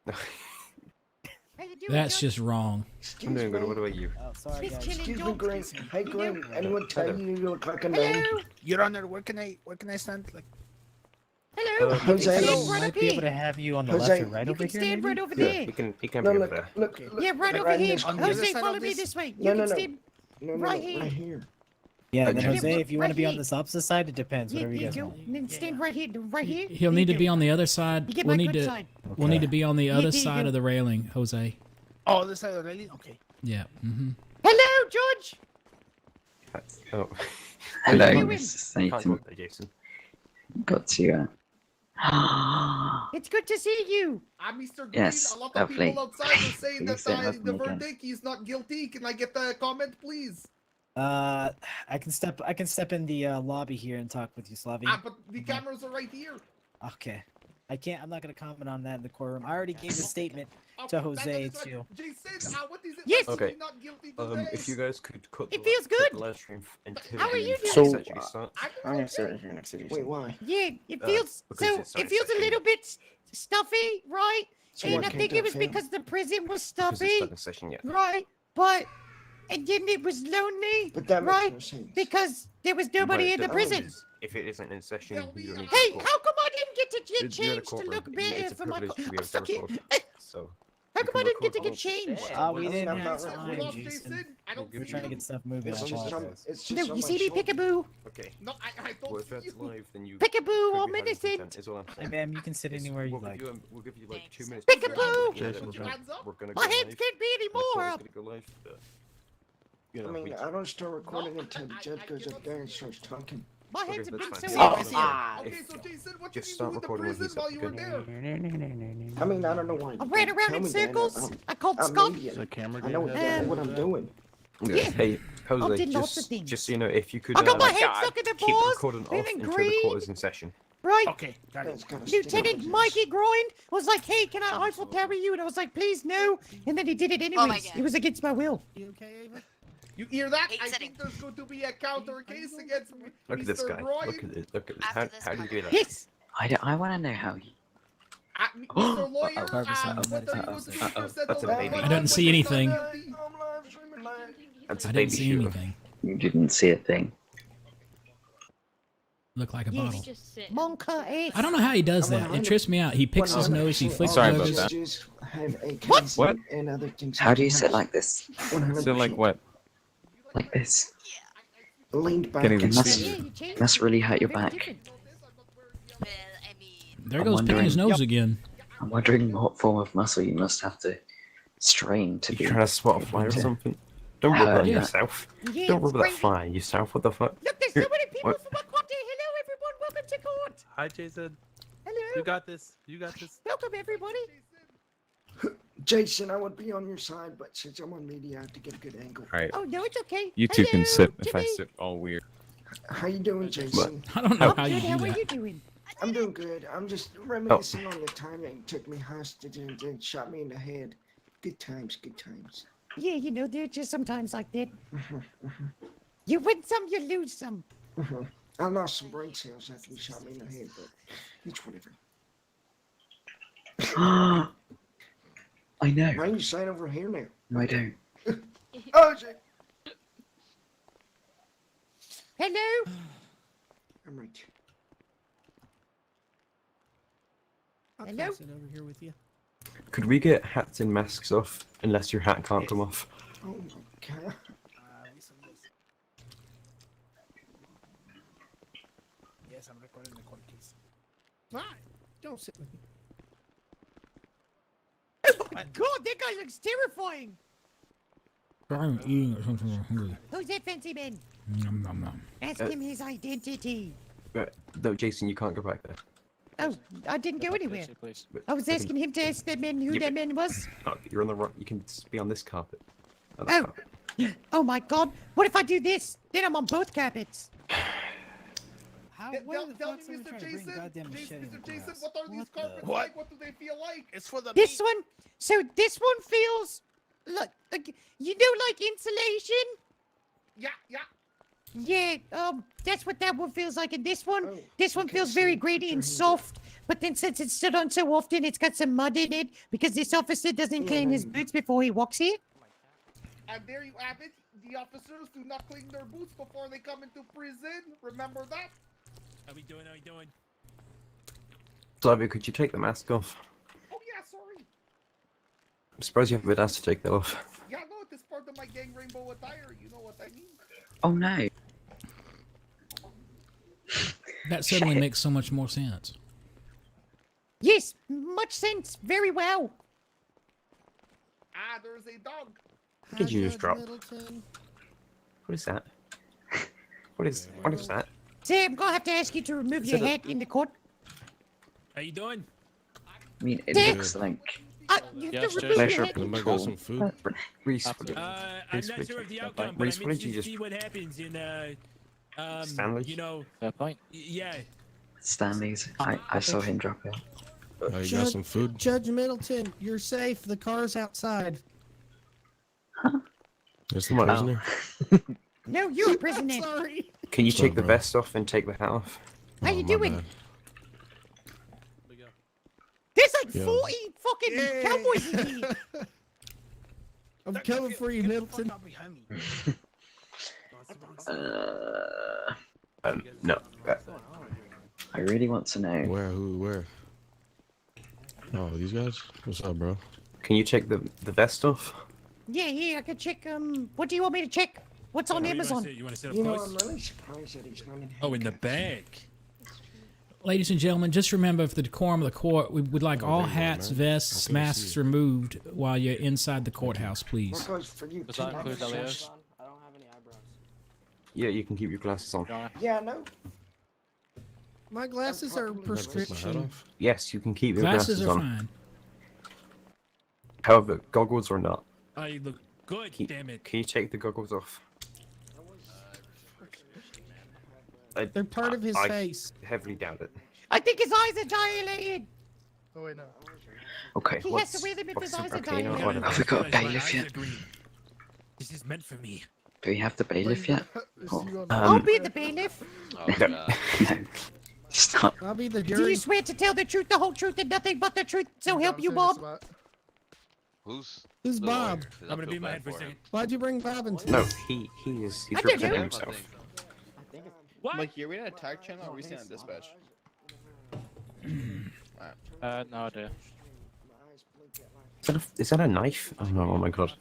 S5: How you doing,
S1: That's
S5: Judge?
S1: just wrong.
S3: I'm doing good. What about you?
S16: Oh, sorry,
S5: Just
S16: guys.
S5: chilling,
S10: Excuse me,
S5: Judge.
S10: Green. Hey, Green. Anyone tell
S3: Hello.
S10: you you look like a gnome?
S5: Hello.
S6: Your Honor, where can I stand? Like,
S5: Hello. You can
S10: Jose.
S5: stand
S16: I
S5: right
S16: might
S5: up
S16: be able
S5: here.
S16: to have you on the
S10: Jose,
S16: left or right
S5: You
S16: over
S5: can
S16: here.
S5: stand
S16: maybe?
S5: right over
S3: Yeah,
S5: there.
S3: he can
S10: No,
S3: be over
S10: look,
S3: there.
S10: look,
S5: Yeah, right over
S10: in
S5: here.
S10: this
S6: On the
S10: corner.
S6: other
S5: Jose,
S6: side of
S5: follow me
S6: this?
S5: this way. You
S10: No,
S5: can
S10: no, no.
S5: stand.
S10: No,
S5: Right
S10: right
S5: here.
S10: here.
S16: Yeah, and then
S3: Okay.
S16: Jose, if you want to
S5: Right
S16: be on
S5: here.
S16: this opposite side, it depends.
S5: Yeah,
S16: Whatever you
S5: there
S16: guys
S5: you go.
S16: want.
S5: And then stand right here. Right here.
S1: He'll
S5: There
S1: need
S5: you
S1: to be
S5: go.
S1: on the other
S5: You
S1: side.
S5: get
S1: We'll
S5: my
S1: need
S5: good
S1: to.
S5: side.
S1: We'll need to be on the
S5: Yeah,
S1: other
S5: there you
S1: side
S5: go.
S1: of the railing, Jose.
S6: oh, this side already? Okay.
S1: Yeah. Mm-hmm.
S5: Hello, George.
S3: Oh.
S12: Hello,
S5: doing?
S12: Mr.
S3: Can't go
S12: Satan.
S3: there, Jason.
S12: Got to.
S5: It's good to see you.
S11: Mr. Green,
S12: Yes,
S11: a lot of
S12: lovely.
S11: people outside are saying
S12: Please
S11: that
S12: don't have
S11: the
S12: me again.
S11: verdict is not guilty. Can I get the comment, please?
S16: I can step in the lobby here and talk with you, Slavi.
S11: But the cameras are right here.
S16: Okay. I'm not gonna comment on that in the courtroom. I already gave a statement
S11: Oh,
S16: to
S11: that
S16: Jose
S11: is right.
S16: too.
S11: Jason, what is it?
S5: Yes.
S11: like to
S3: Okay.
S11: be not guilty today?
S3: If you guys could cut
S5: It
S3: the
S5: feels
S3: cut
S5: good.
S3: the live stream until
S5: How are you
S3: the
S5: doing?
S3: fight actually starts.
S14: I'm gonna sit right here next to you.
S10: Wait, why?
S5: Yeah, it
S3: Uh,
S5: feels
S3: because
S5: so.
S3: it's not
S5: It feels a
S3: infected.
S5: little bit stuffy, right?
S10: So
S5: And
S10: why
S5: I
S10: can't
S5: think
S10: that
S5: it was
S10: feel?
S5: because the prison was
S3: Because it's
S5: stuffy,
S3: not in session yet.
S5: right? But and then it was lonely,
S10: But that makes
S5: right?
S10: no sense.
S5: because there was nobody
S3: Right,
S5: in the
S3: the
S5: prison.
S3: thing is, if it isn't in session,
S11: Tell me
S3: you don't need
S5: Hey,
S3: to
S5: how come I didn't get to get
S3: You're in a
S5: changed to
S3: courtroom.
S5: look
S3: It's
S5: better
S3: a
S5: for my?
S3: privilege to be
S5: I'm
S3: able to
S5: stuck here.
S3: record. So
S5: How
S3: you
S5: come I
S3: can
S5: didn't get to
S3: record
S5: get changed?
S16: We
S10: mean,
S16: didn't
S10: I'm
S16: have
S10: not
S16: time,
S10: right.
S16: Jason.
S11: I don't
S3: We're
S16: We're
S11: see
S16: trying to
S11: you.
S16: get stuff moving.
S10: It's
S16: I
S10: just
S16: apologize.
S10: it's just
S5: No,
S10: on
S5: you
S10: my
S5: see me,
S10: shoulder.
S5: Peekaboo?
S3: Okay.
S11: No, I don't
S3: Well, if
S11: see
S3: that's
S11: you.
S3: live, then you
S5: Peekaboo,
S3: could
S5: I'm
S3: be having
S5: innocent.
S3: consent, is all I'm
S16: Hey,
S3: saying.
S16: ma'am, you can sit anywhere you like.
S3: We'll give you like 2
S15: Thanks.
S3: minutes.
S5: Peekaboo!
S3: Yeah,
S11: Put your hands up.
S3: we're gonna
S5: My
S3: go
S5: hands
S3: live.
S5: can't be any
S3: and the
S5: more
S3: recording's
S5: up.
S3: gonna go live, but, you know,
S10: I mean,
S3: we-
S10: I don't start recording
S11: No,
S10: until the
S11: I
S10: judge goes
S11: cannot
S10: up there and
S11: see
S10: starts talking.
S5: My
S3: Okay,
S5: hands have
S3: that's
S5: been
S3: fine.
S5: so
S3: So,
S5: easy.
S11: Okay,
S3: if-
S11: so Jason, what
S3: just
S11: did you
S3: start
S11: do with the
S3: recording when
S11: prison
S3: he's
S11: while
S3: up,
S11: you were
S3: okay?
S11: there?
S10: I mean, I don't know why.
S5: I
S10: you
S5: ran
S10: don't
S5: around
S10: tell
S5: in
S10: me that.
S5: circles. I called
S10: I'm
S5: Scott.
S10: Indian.
S9: The camera
S10: I know
S9: didn't
S10: exactly
S9: have
S10: what
S9: that.
S10: I'm doing.
S5: Yeah.
S3: Hey, Jose,
S5: did lots of
S3: just,
S5: things.
S3: just so you know, if you could
S5: I got my
S3: uh,
S5: head stuck in the
S3: keep
S5: balls.
S3: recording off
S5: feeling
S3: until the
S5: green.
S3: court is in session.
S5: Right?
S6: Okay, got it.
S10: That's gotta stick
S5: Lieutenant
S10: with
S5: Mikey Groin was like, "Hey, can I Eiffel carry you?" And I was like, "Please, no." And then he did it anyways.
S15: God.
S5: It was against my will.
S6: You okay, Ava?
S11: You hear that?
S15: Hate
S11: I
S15: sitting.
S11: think there's going to be a counter case against
S3: Look at this
S11: Mr.
S3: guy.
S11: Roy.
S3: Look at it. Look at it.
S15: After
S3: How,
S15: this
S3: how do you do that?
S5: Yes.
S12: I want to know how you.
S11: Mr. Lawyer,
S16: Carver said
S11: what are you going to do for
S3: That's a
S11: settle
S3: baby.
S11: down
S1: I didn't see anything.
S11: guilty?
S10: I'm live streaming live.
S3: That's a
S1: I
S3: baby
S1: didn't see
S3: shooter.
S1: anything.
S12: You didn't see a thing.
S1: Looked like a
S5: Yes.
S1: bottle.
S5: Monka ace.
S1: I don't know how he does that. It trips me out. He picks his nose. He flicks his nose.
S12: What?
S10: And other things
S12: How do you sit like this?
S10: 100%.
S13: So like what?
S12: Like this?
S10: Leaned back.
S13: Can't even
S10: and
S12: must-
S13: see.
S5: Yeah, you changed
S12: Must
S5: it.
S12: really hurt your
S5: Very
S12: back.
S5: different.
S15: Well, I mean,
S1: There
S12: I'm
S1: goes picking his
S12: wondering-
S1: nose again.
S12: I'm wondering what form of muscle you must have to strain to
S3: You
S12: be.
S3: trying to swat a fly or
S12: to-
S3: something? Don't rub that
S1: Yeah.
S3: yourself.
S5: Yeah,
S3: Don't rub that
S5: crazy.
S3: fly yourself. What the fuck?
S5: Look, there's so
S3: Here,
S5: many people
S3: what?
S5: from my court here. Hello, everyone. Welcome to court.
S9: Hi, Jason.
S5: Hello.
S9: You got this. You got this.
S5: Welcome, everybody.
S10: Jason, I would be on your side, but since I'm on media, I have to get a good angle.
S13: All right.
S5: Oh no, it's okay.
S13: You two can
S5: Hello,
S13: sit if I
S5: Jimmy.
S13: sit all weird.
S10: How you doing, Jason?
S1: I don't know
S5: I'm
S1: how you
S5: good. How
S1: do
S5: are
S1: that.
S5: you doing?
S10: I'm doing good. I'm just reminiscing on the time that you took me hostage and then shot me in the head. Good times, good times.
S5: Yeah, you know, they're just sometimes like that. You win some, you lose some.
S10: I lost some brain cells after he shot me in the head, but it's whatever.
S12: I know.
S10: Why don't you sign over here now?
S12: No, I don't.
S10: Oh, shit.
S5: Hello?
S10: I'm right.
S6: I'll
S5: Hello?
S6: pass it over here with you.
S3: Could we get hats and masks off? Unless your hat can't come off.
S10: Oh my god.
S6: Yes, I'm recording the court case. Fine. Don't sit with me.
S5: Oh my god, that guy looks terrifying!
S1: I'm eating or something. I'm hungry.
S5: Who's that fancy man?
S1: Nom, nom, nom.
S5: Ask him his identity.
S3: No, Jason, you can't go back there.
S5: Oh, I didn't go anywhere.
S13: Please.
S5: I was asking him to ask that man who that man was.
S3: Oh, you're on the wrong. You can be on this carpet. Not
S5: Oh.
S3: that carpet.
S5: Oh my god, what if I do this? Then I'm on both carpets.
S16: How?
S11: Tell
S16: Why the
S11: me,
S16: fuck's someone
S11: Mr.
S16: trying to bring
S11: Jason,
S16: goddamn machete in the
S11: Mr. Jason,
S16: courthouse?
S11: what are these
S16: What the-
S11: carpets
S6: What?
S11: like? What do they feel like?
S6: It's for the
S5: This
S6: meat.
S5: one, so this one feels like you know, like insulation.
S11: Yeah, yeah.
S5: Yeah, that's what that one feels like. And this one,
S10: Oh,
S5: this one
S10: okay,
S5: feels
S10: so
S5: very
S10: you put
S5: grainy
S10: your
S5: and
S10: hands
S5: soft. But then since it's stood on so often, it's got some mud in it because this officer doesn't
S10: Yeah,
S5: clean
S10: no,
S5: his
S10: you-
S5: boots before he walks here.
S11: And there you have it. The officers do not clean their boots before they come into prison. Remember that?
S1: How we doing? How we doing?
S3: Flavio, could you take the mask off?
S11: Oh yeah, sorry.
S3: I'm surprised you haven't been asked to take that off.
S11: Yeah, no, it is part of my gang rainbow attire. You know what I mean?
S12: Oh no.
S1: That suddenly
S12: Shit.
S1: makes so much more sense.
S5: Yes, much sense. Very well.
S11: Ah, there's a dog.
S3: What did you just drop?
S6: Middleton.
S3: What is that? What is that?
S5: Say, I'm gonna have to ask you to remove
S3: Is
S5: your
S3: it a-
S5: hat in the court.
S1: How you doing?
S12: I mean, it
S5: Dick.
S12: looks like
S5: You have
S13: Yes,
S5: to
S13: Jay.
S5: remove your
S12: pleasure
S5: hat.
S12: people.
S3: Reese,
S1: I'm
S3: Reese,
S1: not
S3: Reese,
S1: sure of the
S3: Reese,
S1: outcome, but
S3: Reese,
S1: I'm
S3: what did
S1: interested
S3: you
S1: to
S3: just?
S1: see what happens in,
S3: Stanley?
S1: you know,
S13: Fair point.
S1: yeah.
S12: Stanley's. I saw him drop it.
S9: Oh, you got some food? Judge Middleton, you're safe. The car's outside.
S3: There's someone, isn't there?
S5: No, you're a prisoner.
S6: Sorry.
S3: Can you
S9: What's
S3: take
S9: up,
S3: the
S9: bro?
S3: vest off and take the hat off?
S5: How
S9: Oh,
S5: you
S9: my
S5: doing?
S9: bad.
S5: There's like
S9: Yo.
S5: 40 fucking
S6: Yay.
S5: cowboys in here.
S6: I'm coming for you, Middleton.
S3: No.
S12: I really want to know.
S9: Where? Who? Where? Oh, these guys? What's up, bro?
S3: Can you take the vest off?
S5: Yeah, I can check. What do you want me to check? What's on Amazon?
S1: You want to sit
S10: You
S1: up
S10: know,
S1: close?
S10: I'm really surprised that he's not in
S1: Oh, in the
S10: handcuffs.
S1: bag. Ladies and gentlemen, just remember for the decorum of the court, we would like
S9: Oh,
S1: all
S9: there you go,
S1: hats,
S9: man.
S1: vests,
S9: I couldn't
S1: masks
S9: see.
S1: removed while you're inside the courthouse, please.
S10: What goes for you?
S13: Does
S10: too,
S13: that include
S10: officer?
S13: Elias?
S14: I don't have any eyebrows.
S3: Yeah, you can keep your glasses on.
S10: Yeah, no.
S6: My glasses are
S10: Can I
S9: Can I take my hat
S6: prescription.
S9: off?
S3: Yes, you can keep your
S1: Glasses
S3: glasses
S1: are
S3: on.
S1: fine.
S3: However, goggles or not.
S1: Oh, you look good,
S3: Can,
S1: damn it.
S3: can you take the goggles off?
S6: They're part of his
S3: I
S6: face.
S3: heavily doubt it.
S5: I think his eyes are dilated.
S6: Oh wait, no.
S3: Okay,
S5: He has to wear them if his eyes are
S3: okay, you know
S5: dilated.
S3: what?
S12: Have we got a
S1: My
S12: bailiff
S1: eyes
S12: yet?
S1: are green. This is meant for me.
S12: Do we have the bailiff yet? Oh,
S5: I'll be the bailiff.
S12: no. No. Stop.
S6: I'll be the
S5: Do
S6: jury.
S5: you swear to tell the truth, the whole truth, and nothing but the truth, so help you, Bob?
S11: Who's
S6: Who's
S11: the
S6: Bob?
S11: lawyer? 'Cause I
S1: I'm gonna
S11: feel
S1: be my
S11: bad
S1: head for a
S11: him.
S1: second.
S6: Why'd you bring Bob into
S3: No,
S6: this?
S3: he's
S5: I don't
S3: representing
S5: know.
S3: himself.
S1: What?
S11: Like, here we had a tag channel or recently on dispatch.
S13: No idea.
S3: Is that a knife? Oh no! Oh my god!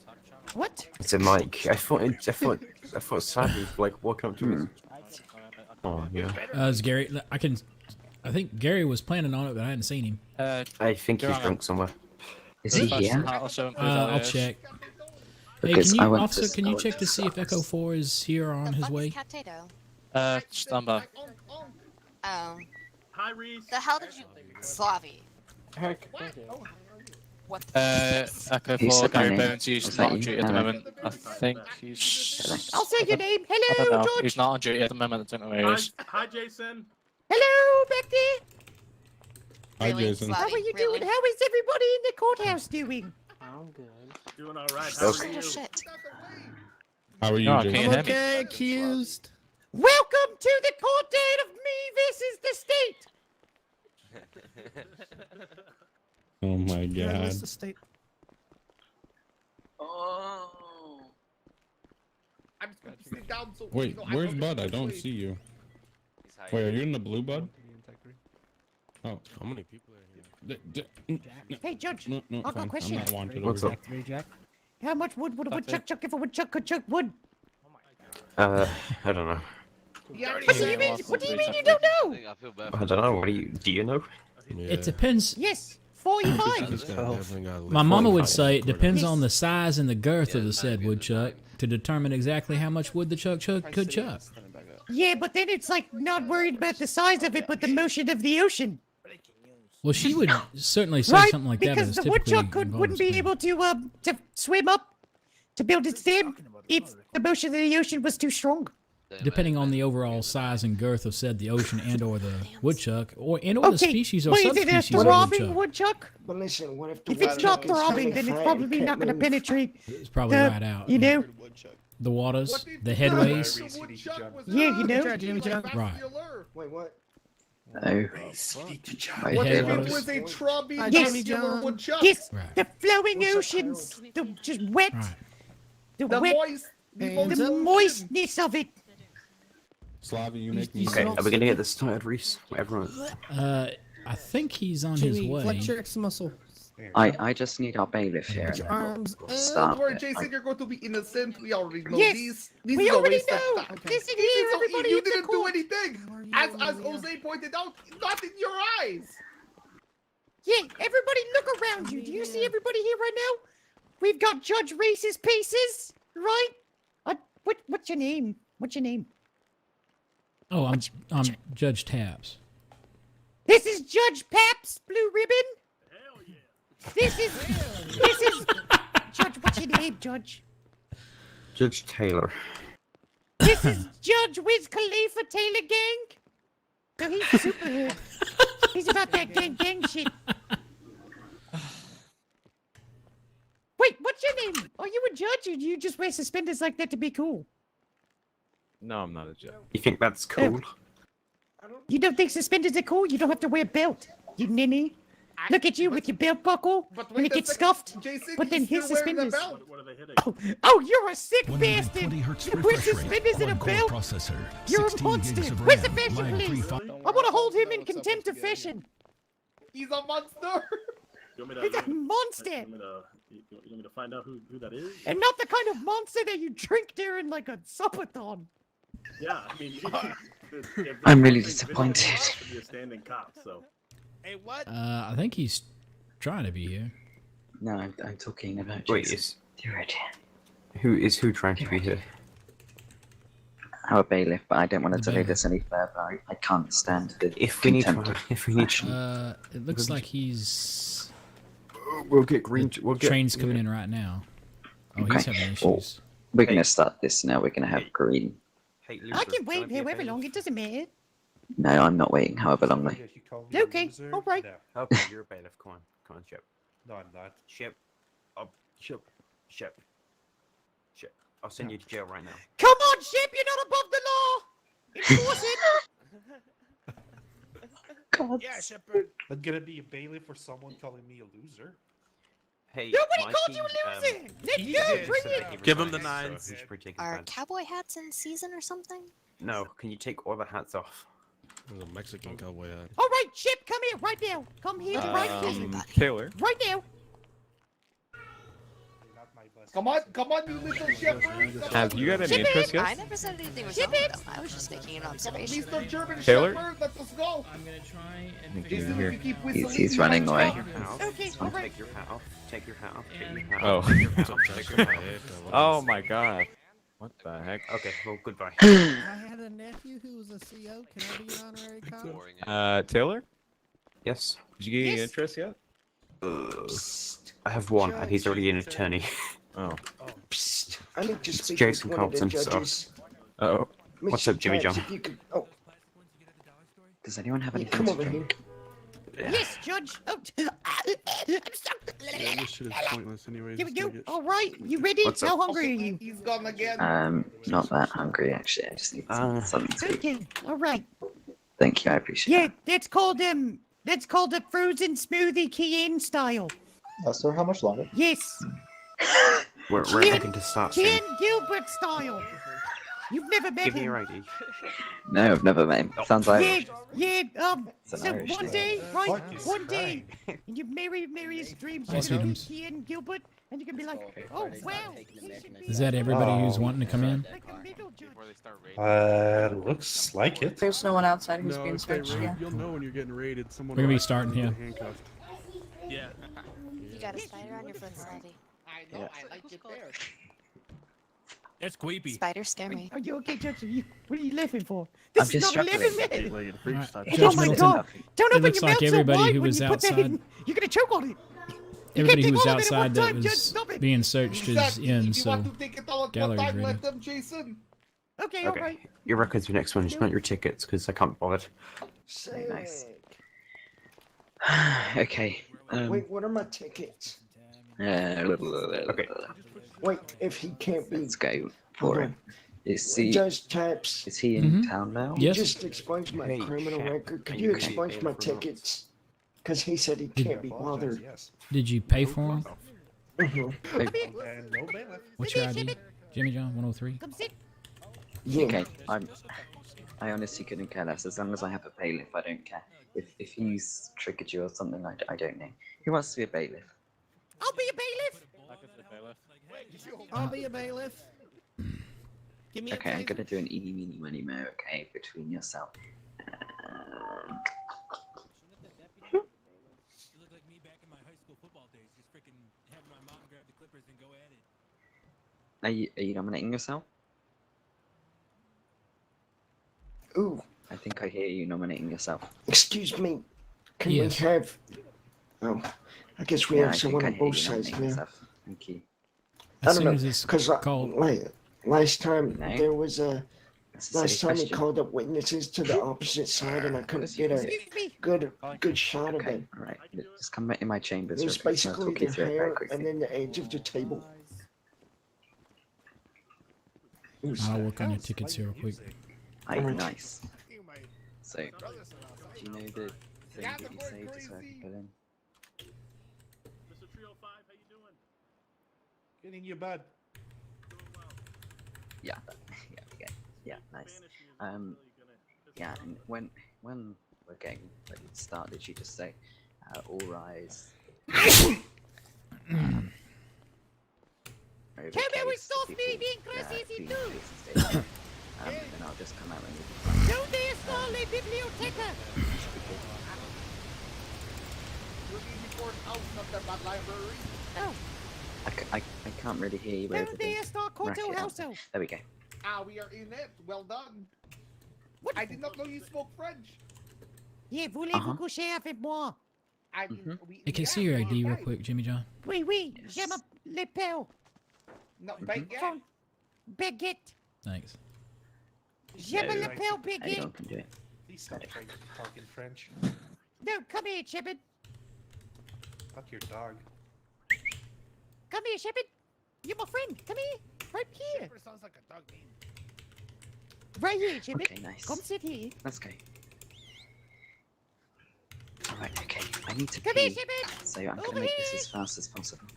S5: What?
S3: It's a mic. I thought Sad was like walking up to us. Oh yeah.
S1: Is Gary? I think Gary was planning on it, but I hadn't seen him.
S3: I think
S13: Your
S3: he's
S13: Honor.
S3: drunk somewhere.
S12: Is he here?
S13: Also include
S1: I'll
S13: Elias.
S1: check. Hey,
S12: Because
S1: can
S12: I
S1: you,
S12: went
S1: officer,
S12: to-
S1: can
S12: I
S1: you
S12: went
S1: check
S12: to
S1: to see if
S12: South.
S1: Echo 4 is here or on his way?
S13: Stand by.
S15: Oh.
S6: Hi, Reese.
S15: The hell did you... Slavi. What the
S13: Echo
S12: Who
S13: 4,
S12: said my
S13: Gary
S12: name?
S13: Bones, he's
S12: Was
S13: not
S12: that
S13: on
S12: you?
S13: duty at the
S12: Hello.
S13: moment. I think he's...
S5: I'll say your name.
S13: I don't
S5: Hello,
S13: know.
S5: George.
S13: He's not on duty at the moment. I don't know where he is.
S6: Hi, Jason.
S5: Hello, back there.
S9: Hi,
S15: Really,
S9: Jason.
S15: Slavi?
S5: How are you
S15: Really?
S5: doing? How is everybody in the courthouse doing?
S14: I'm good.
S6: Doing all right.
S3: How
S15: Oh, shit.
S9: How are you,
S13: No, I
S9: Jason?
S13: can't
S6: I'm
S13: hear me.
S6: okay, accused.
S5: Welcome to the court date of me versus the state.
S17: Oh my
S6: Yeah,
S17: god.
S6: where's the state?
S12: Oh.
S11: I'm just gonna sit down so
S17: Wait,
S11: you know,
S17: where's
S11: don't
S17: Bud?
S11: get
S17: I don't
S11: swayed.
S17: see you. Wait, are you in the blue, Bud? Oh.
S9: How many people are here?
S5: Hey, Judge.
S17: No,
S5: I've got a
S17: fine.
S5: question.
S17: I'm not wanted
S3: What's
S17: over
S3: up?
S17: here.
S5: How much wood would a woodchuck chuck if a woodchuck could chuck wood?
S3: I don't know.
S11: Yeah,
S5: What do you mean? What do you mean you don't know?
S3: I don't know. What do you know?
S1: It depends.
S5: Yes, 45.
S1: My mama would say it depends on the size and the girth of the said woodchuck to determine exactly how much wood the chuck could chuck.
S5: Yeah, but then it's like not worried about the size of it, but the motion of the ocean.
S1: Well, she would certainly say
S5: Right?
S1: something like that, but
S5: Because
S1: it's
S5: the
S1: typically
S5: woodchuck wouldn't be able to swim up to build its dam if the motion of the ocean was too strong.
S1: depending on the overall size and girth of said the ocean and or the woodchuck or the species or
S5: but is it a
S1: subspecies of
S5: throbbing
S1: woodchuck.
S5: woodchuck?
S10: But listen, what if the
S5: If it's not
S10: woodchuck is
S5: throbbing,
S10: kinda
S5: then it's
S10: fat,
S5: probably
S10: it
S5: not
S10: can't
S5: going to
S10: move?
S5: penetrate.
S1: It's probably
S5: the,
S1: right out.
S5: You know?
S1: The waters, the headways.
S5: Yeah, you know?
S1: Right.
S10: Wait, what?
S12: No.
S1: The
S11: What if it
S1: headwaters.
S11: was a trubby
S5: Yes,
S11: muscular woodchuck?
S5: yes, the flowing oceans, the just wet, the wet, the moistness of it.
S17: Slavi, you make me.
S3: Okay, are we gonna get this started, Reese? Everyone.
S1: I think he's on his way.
S6: Flex your X muscle.
S12: I just need our bailiff here.
S6: Put your arms.
S11: Don't
S12: Stop
S11: worry,
S12: it.
S11: Jason, you're going to be innocent. We already know
S5: Yes,
S11: these.
S5: we
S11: These are
S5: already
S11: waste of
S5: know.
S11: time.
S5: Listen
S11: This
S5: here,
S11: is so-
S5: everybody
S11: You
S5: in the
S11: didn't do
S5: court.
S11: anything. As Jose pointed out, not in your eyes.
S5: Yeah, everybody look around you. Do you see everybody here right now? We've got Judge Race's pieces, right? What's your name? What's your name?
S1: Oh, I'm Judge Taps.
S5: This is Judge Pap's Blue Ribbon. Hell yeah. This is Judge. What's your name, Judge?
S3: Judge Taylor.
S5: This is Judge Wiz Khalifa Taylor Gang. So he's super hood. He's about that gang shit. Wait, what's your name? Are you a judge, or do you just wear suspenders like that to be cool?
S2: No, I'm not a judge.
S3: You think that's cool?
S5: You don't think suspenders are cool? You don't have to wear a belt, you ninny. Look at you with your belt buckle when it gets scuffed. But then his suspenders. Oh, you're a sick bastard! You wear suspenders and a belt? You're a monster! Where's the fashion police? I want to hold him in contempt of fashion.
S11: He's a monster.
S5: He's a monster!
S9: You want me to find out who that is?
S5: And not the kind of monster that you drink during like a supathon.
S9: Yeah, I mean,
S12: I'm really disappointed.
S9: Be a standing cop, so.
S6: Hey, what?
S1: I think he's trying to be here.
S12: No, I'm talking about
S3: Wait,
S12: Jason.
S3: who trying to be here?
S12: Our bailiff, but I don't want to delay this any further. I can't stand the
S3: If we need
S12: contempt.
S1: It looks like he's.
S3: We'll get green. We'll get
S1: train's coming in right now. Oh, he's having issues.
S12: Well, we're gonna start this now. We're gonna have green.
S3: Hey,
S5: I can wait however long, it doesn't matter.
S12: No, I'm not waiting. However long.
S5: Okay, alright.
S3: Okay, you're a bailiff. Come on, Shep.
S9: No, I'm not.
S3: Shep. Shep. I'll send you to jail right now.
S5: Come on, Shep, you're not above the law! Enforce it!
S6: Yeah, Shepard.
S9: I'm gonna be a bailiff for someone calling me a loser.
S3: Hey,
S5: Nobody called you a loser! Let's go, bring it!
S3: Give him the nines.
S15: Are cowboy hats in season or something?
S3: No, can you take all the hats off?
S9: There's a Mexican cowboy hat.
S5: Alright, Shep, come here right now. Come here right now.
S2: Taylor.
S5: Right now.
S11: Come on, you little shepherd.
S2: Have you got any interest yet?
S15: I never said anything was wrong with them. I was just making an observation.
S11: Mr. German
S2: Taylor?
S11: Shepherd, let us go.
S1: I'm gonna try and
S2: Thank
S1: figure
S2: you.
S1: out.
S2: Here.
S12: He's running away.
S5: Okay, alright.
S3: Take your hat off. Take your hat off. Take your hat
S2: Oh.
S3: off. Take your hat off. Take your hat off.
S2: Oh my god. What the heck?
S3: Okay, well, goodbye.
S6: I had a nephew who was a CO. Can I be an honorary cop?
S2: Taylor?
S3: Yes.
S2: Did you get any
S5: Yes.
S2: interest yet?
S3: I have one, and he's already an attorney.
S2: Oh.
S10: Psst. I need to
S3: It's
S10: speak
S3: Jason
S10: with one of the
S3: Carlton, so-
S10: judges.
S2: Oh.
S3: What's up, Jimmy
S10: Mr.
S3: John?
S10: Judge, if you could... Oh,
S12: Does anyone have
S10: yeah,
S12: anything
S10: come
S12: to
S10: over
S12: drink?
S10: here.
S5: Yes, Judge. Oh, I'm stuck.
S9: Yeah, this shit is pointless anyway.
S5: Here we
S9: Just
S5: go.
S9: gonna get
S5: All right, you ready?
S12: What's up?
S5: How hungry are you?
S11: He's gone again.
S12: Not that hungry actually. I just need something to eat.
S5: Okay. All right.
S12: Thank you, I appreciate
S5: Yeah, that's called a frozen smoothie Cayenne style.
S4: Sir, how much longer?
S5: Yes.
S3: We're looking to start soon.
S5: Ken Gilbert style. You've never met
S3: Give me
S5: him.
S3: your ID.
S12: that. No, I've never met him. Sounds Irish.
S5: Yeah,
S12: It's an
S5: so
S12: Irish
S5: one
S12: name.
S5: day, right,
S9: Fuck
S5: one day, and you marry his dreams,
S1: Hi,
S5: you're gonna
S1: Sweetums.
S5: be Ken Gilbert, and you can be like, oh, wow.
S1: Is that everybody who's wanting to come in?
S17: Looks like it.
S8: There's no one outside who's
S9: No,
S8: being
S9: if they
S8: searched
S9: raid,
S8: yet.
S9: you'll know when you're getting raided. Someone
S1: We're gonna be
S9: will
S1: starting
S9: actually
S1: here.
S9: get handcuffed.
S13: Yeah.
S15: You got a spider on your foot, Salvi.
S11: I know, I like it there.
S13: It's creepy.
S15: Spiders scare me.
S5: Are you okay, Judge? What are you laughing for?
S12: I'm
S5: This is
S12: just
S5: not 11
S12: struggling.
S5: minutes.
S9: Like,
S1: All right,
S9: freestyle.
S5: Oh
S1: Judge
S5: my
S1: Middleton,
S5: God! Don't
S1: it
S5: open
S1: looks
S5: your
S1: like
S5: mouth so
S1: everybody
S5: wide
S1: who
S5: when
S1: was
S5: you put that
S1: outside.
S5: in. You're gonna choke on it.
S1: Everybody who
S5: take
S1: was
S5: all of it at one
S1: outside that
S5: time, Judge,
S1: was
S5: stop it.
S1: being searched is in,
S11: If you
S1: so
S11: want to take it all at one
S1: gallery's
S11: time,
S1: ready.
S11: let them, Jason.
S5: Okay, all
S3: Okay.
S5: right.
S3: Your records are your next one, not your tickets, because I can't be bothered.
S10: Sick.
S12: nice. Okay.
S10: Wait, what are my tickets?
S12: Okay.
S10: Wait, if he can't be.
S12: Let's go
S10: Hold
S12: for it.
S10: on.
S12: Is he
S10: Judge Taps.
S12: is he in town now?
S10: You
S1: Yes.
S10: just expunged my
S3: Hey,
S10: criminal
S3: Shaq,
S10: record. Could
S3: are
S10: you
S3: you gonna
S10: expunge
S3: pay
S10: my
S3: for
S10: tickets? Because he said he can't be bothered.
S1: did you pay for them?
S10: Mhm.
S17: And no bailiff.
S1: What's your ID? Jimmy John 103.
S5: Come sit.
S10: Yeah.
S12: Okay. I honestly couldn't care less. As long as I have a bailiff, I don't care. If he's triggered you or something, I don't know. Who wants to be a bailiff?
S5: I'll be a bailiff.
S6: I'll be a bailiff. Give me
S12: Okay,
S6: a
S12: I'm
S6: taser.
S12: gonna do an eeny, meeny, money, mo. Okay, between yourself.
S1: You look like me back in my high school football days, just freaking having my mom grab the clippers and go at it.
S12: Are you nominating yourself?
S10: Ooh,
S12: I think I hear you nominating yourself.
S10: excuse me. Can
S1: Yes.
S10: we have? Oh, I guess we
S12: Yeah,
S10: have
S12: I think
S10: someone
S12: I
S10: on
S12: hear
S10: both
S12: you
S10: sides
S12: nominating
S10: now.
S12: yourself. Thank you.
S10: I
S1: As
S10: don't
S1: soon
S10: know,
S1: as it's
S10: because
S1: called,
S10: last time
S12: No.
S10: there was a.
S12: That's a
S10: Last
S12: silly
S10: time he
S12: question.
S10: called up witnesses to the opposite side, and I couldn't get a
S5: Excuse me.
S10: good shot of
S12: Okay,
S10: it.
S12: alright. Just come back in my chambers.
S10: It was
S12: real quick, and I'll
S10: basically
S12: talk you
S10: the
S12: through it very
S10: hair
S12: quickly.
S10: and then the edge of the table. It was
S1: I'll work on your tickets here real quick.
S12: Aye,
S10: Alright.
S12: nice. So, do you know the thing that you saved just so I can put in?
S17: Mr. 305, how you doing? Getting you, bud.
S12: Yeah, yeah, okay. Yeah, nice. Yeah, and when we're getting ready to start, did you just say, all rise?
S5: Tell me we stop me being crazy if you do.
S12: And then I'll just come out when you.
S5: ¿Dónde está la biblioteca?
S11: You're being forced out of the bad library.
S5: Oh,
S12: I can't really hear you over
S5: ¿dónde
S12: the
S5: está Koto
S12: racket.
S5: House?
S12: There we go.
S11: Ah, we are in it. Well done.
S5: What?
S11: I did not know you spoke French.
S5: Yeah, voulez-vous coucher avec moi?
S11: I mean,
S1: Hey, can I see your ID real quick, Jimmy John?
S5: Oui, oui, je m'appelle
S11: No, baguette.
S5: Fran- Baguette.
S1: Thanks.
S5: Je m'appelle
S12: Anyone
S5: Baguette.
S12: can do it.
S17: Please stop talking French.
S5: No, come here, Shepard.
S17: Fuck your dog.
S5: Come here, Shepard. You're my friend. Come here. Right here.
S6: Shepard sounds like a dog name.
S5: Right here, Shepard.
S12: Okay, nice.
S5: Come sit here.
S12: Let's go. Alright, okay. I need to
S5: Come here,
S12: pee,
S5: Shepard.
S12: so I'm
S5: Over
S12: gonna make this
S5: here.
S12: as fast as possible.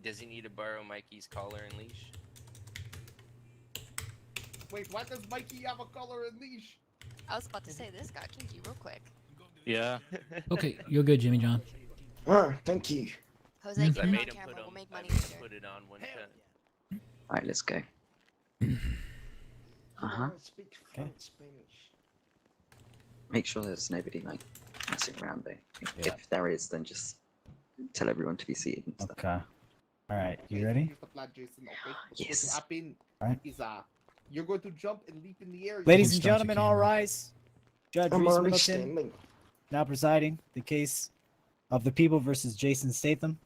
S18: Does he need to borrow Mikey's collar and leash?
S11: Wait, why does Mikey have a collar and leash?
S15: I was about to say this got kinky real quick.
S13: Yeah.
S1: Okay, you're good, Jimmy John.
S10: Ah, thank you.
S15: Jose,
S1: Mhm.
S15: get
S18: I
S15: it
S18: made
S15: on
S18: him
S15: camera.
S18: put
S15: We'll
S18: on.
S15: make
S18: I
S15: money
S18: made him
S15: later.
S18: put it on one time.
S12: Alright, let's go. Uh-huh.
S10: Speak Spanish.
S12: Make sure there's nobody like messing around though. If there is, then just tell everyone to be seated and stuff.
S16: Okay. All right, you ready?
S11: Here's the plan, Jason. Okay.
S12: Yes.
S11: What's happen
S16: Alright.
S11: is you're going to jump and leap in the air.
S16: Ladies
S1: Don't
S16: and
S1: start your
S16: gentlemen, all
S1: camera.
S16: rise. Judge
S10: I'm
S16: Reese
S10: already
S16: Middleton
S10: standing.
S16: now presiding the case of the people versus Jason Statham.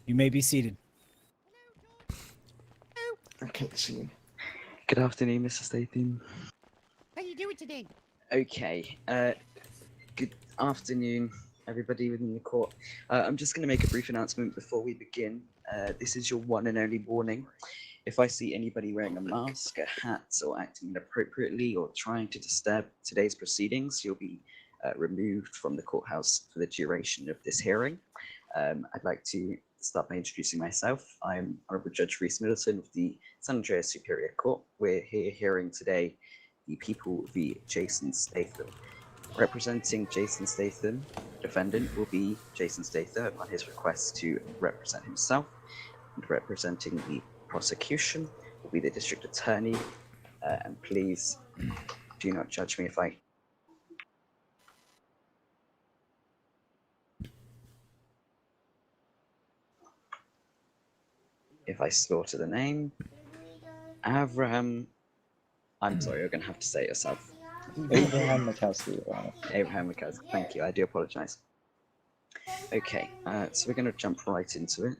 S16: You may be seated.
S10: I can't see.
S12: Good afternoon, Mr. Statham.
S5: How you doing today?
S12: Okay, good afternoon, everybody within the court. I'm just going to make a brief announcement before we begin. This is your one and only warning. If I see anybody wearing a mask, a hat, or acting inappropriately or trying to disturb today's proceedings, you'll be removed from the courthouse for the duration of this hearing. I'd like to start by introducing myself. I'm Honorable Judge Reese Middleton of the San Andreas Superior Court. We're here hearing today the People v. Jason Statham. Representing Jason Statham, defendant will be Jason Statham upon his request to represent himself, and representing the prosecution will be the district attorney. And please do not judge me if I slaughter the name. Abraham. I'm sorry, you're going to have to say it yourself.
S4: Abraham Mikowski, Your Honor.
S12: Abraham Mikowski, thank you. I do apologize. Okay, so we're going to jump right into it.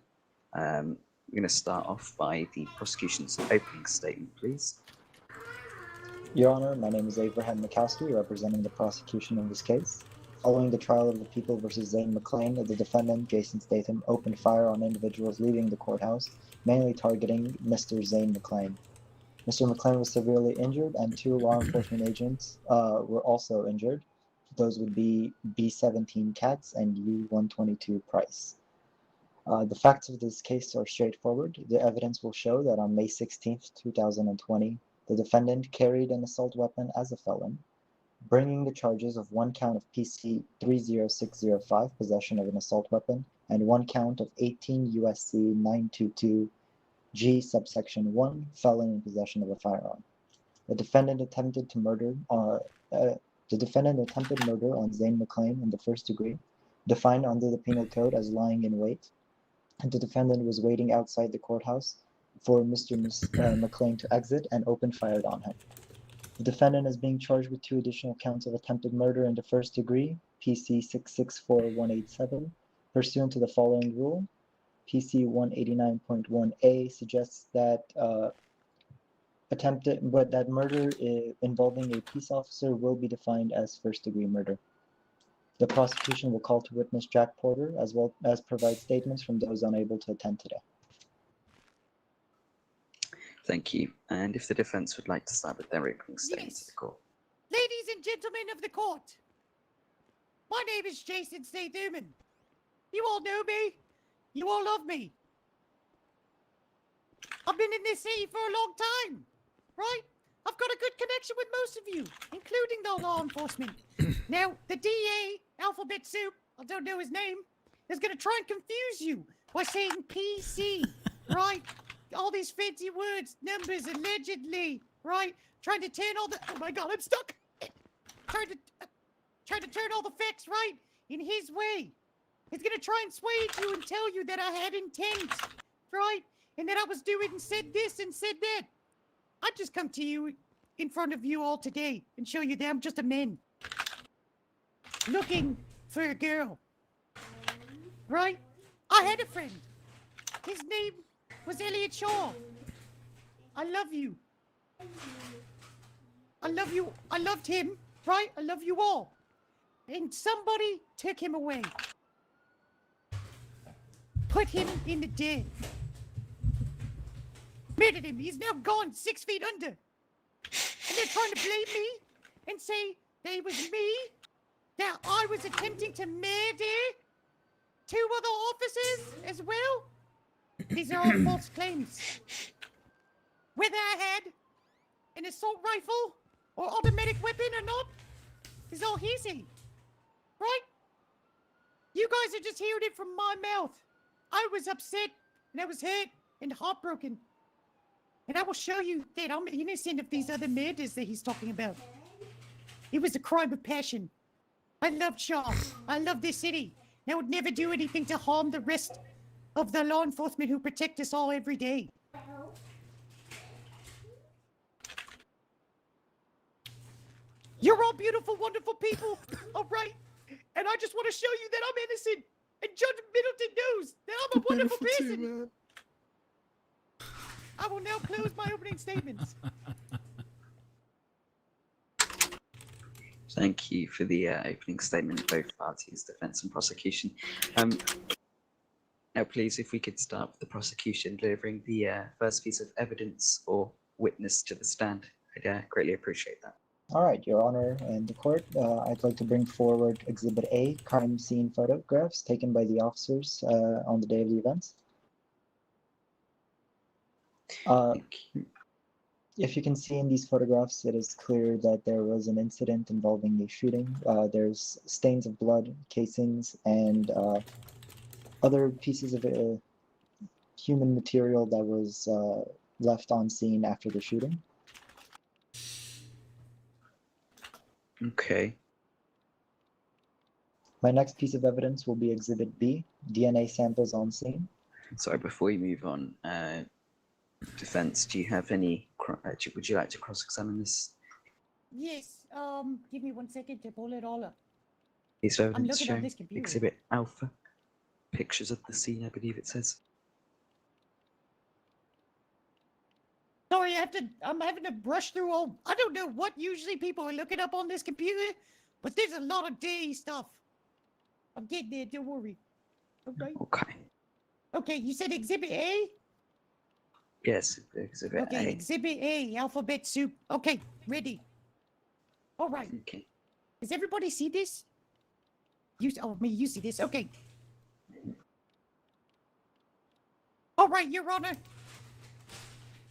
S12: We're going to start off by the prosecution's opening statement, please.
S4: Your Honor, my name is Abraham Mikowski, representing the prosecution in this case. Following the trial of the People versus Zane McClain, the defendant, Jason Statham, opened fire on individuals leaving the courthouse, mainly targeting Mr. Zane McClain. Mr. McClain was severely injured, and 2 law enforcement agents were also injured. Those would be B-17 Katz and U-122 Price. The facts of this case are straightforward. The evidence will show that on May 16, 2020, the defendant carried an assault weapon as a felon, bringing the charges of 1 count of PC 30605, possession of an assault weapon, and 1 count of 18 USC 922 G subsection 1, felon in possession of a firearm. The defendant attempted murder on Zane McClain in the first degree, defined under the penal code as lying in wait. The defendant was waiting outside the courthouse for Mr. McClain to exit and opened fire on him. The defendant is being charged with 2 additional counts of attempted murder in the first degree, PC 664187, pursuant to the following rule. PC 189.1a suggests that that murder involving a peace officer will be defined as first-degree murder. The prosecution will call to witness Jack Porter, as well as provide statements from those unable to attend today.
S12: Thank you. And if the defense would like to start with their opening statement to the court.
S5: Ladies and gentlemen of the court, my name is Jason Statham. You all know me. You all love me. I've been in this city for a long time, right? I've got a good connection with most of you, including the law enforcement. Now, the DA, Alphabet Soup, I don't know his name, is going to try and confuse you by saying PC, right? All these fancy words, numbers, allegedly, right? Trying to turn all the... Oh my God, I'm stuck! Trying to turn all the facts right in his way. He's going to try and sway you and tell you that I had intent, right? And that I was doing and said this and said that. I'd just come to you in front of you all today and show you that I'm just a man looking for a girl, right? I had a friend. His name was Elliot Shaw. I love you. I love you. I loved him, right? I love you all. And somebody took him away. Put him in the den. Murdered him. He's now gone 6 feet under. And they're trying to blame me and say that it was me, that I was attempting to murder 2 other officers as well. These are all false claims. Whether I had an assault rifle or automatic weapon or not is all hearsay. Right? You guys are just hearing it from my mouth. I was upset and I was hurt and heartbroken. And I will show you that I'm innocent of these other murders that he's talking about. It was a crime of passion. I loved Shaw. I love this city. And I would never do anything to harm the rest of the law enforcement who protect us all every day. You're all beautiful, wonderful people, all right? And I just want to show you that I'm innocent. And Judge Middleton knows that I'm a wonderful person. I will now close my opening statements.
S12: Thank you for the opening statement, both parties, defense and prosecution. Now, please, if we could start with the prosecution delivering the first piece of evidence or witness to the stand, I'd greatly appreciate that.
S4: All right, Your Honor and the court, I'd like to bring forward Exhibit A, crime scene photographs taken by the officers on the day of the events. If you can see in these photographs, it is clear that there was an incident involving a shooting. There's stains of blood, casings, and other pieces of human material that was left on scene after the shooting.
S12: Okay.
S4: My next piece of evidence will be Exhibit B, DNA samples on scene.
S12: Sorry, before we move on, defense, do you have any, would you like to cross-examine this?
S5: Yes, give me 1 second to pull it all up.
S12: Piece of
S5: I'm
S12: evidence
S5: looking on
S12: showing
S5: this computer.
S12: Exhibit Alpha. Pictures of the scene, I believe it says.
S5: Sorry, I'm having to brush through all. I don't know what usually people are looking up on this computer, but there's a lot of day stuff. I'm getting there, don't worry. Okay.
S12: Okay.
S5: Okay, you said Exhibit A?
S12: Yes, Exhibit
S5: Okay,
S12: A.
S5: Exhibit A, alphabet soup. Okay, ready. All right.
S12: Okay.
S5: Does everybody see this? You see this. Okay. All right, Your Honor.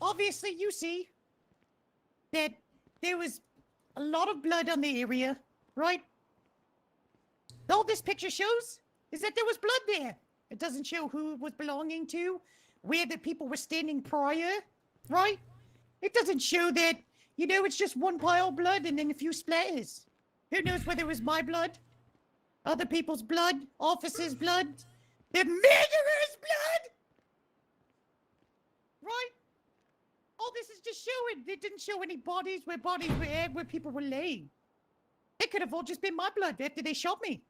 S5: Obviously, you see that there was a lot of blood on the area, right? All this picture shows is that there was blood there. It doesn't show who it was belonging to, where the people were standing prior, right? It doesn't show that, it's just one pile of blood and then a few splatters. Who knows whether it was my blood, other people's blood, officers' blood, the murderer's blood? Right? All this is just showing. It didn't show any bodies where people were laying. It could have all just been my blood after they shot me.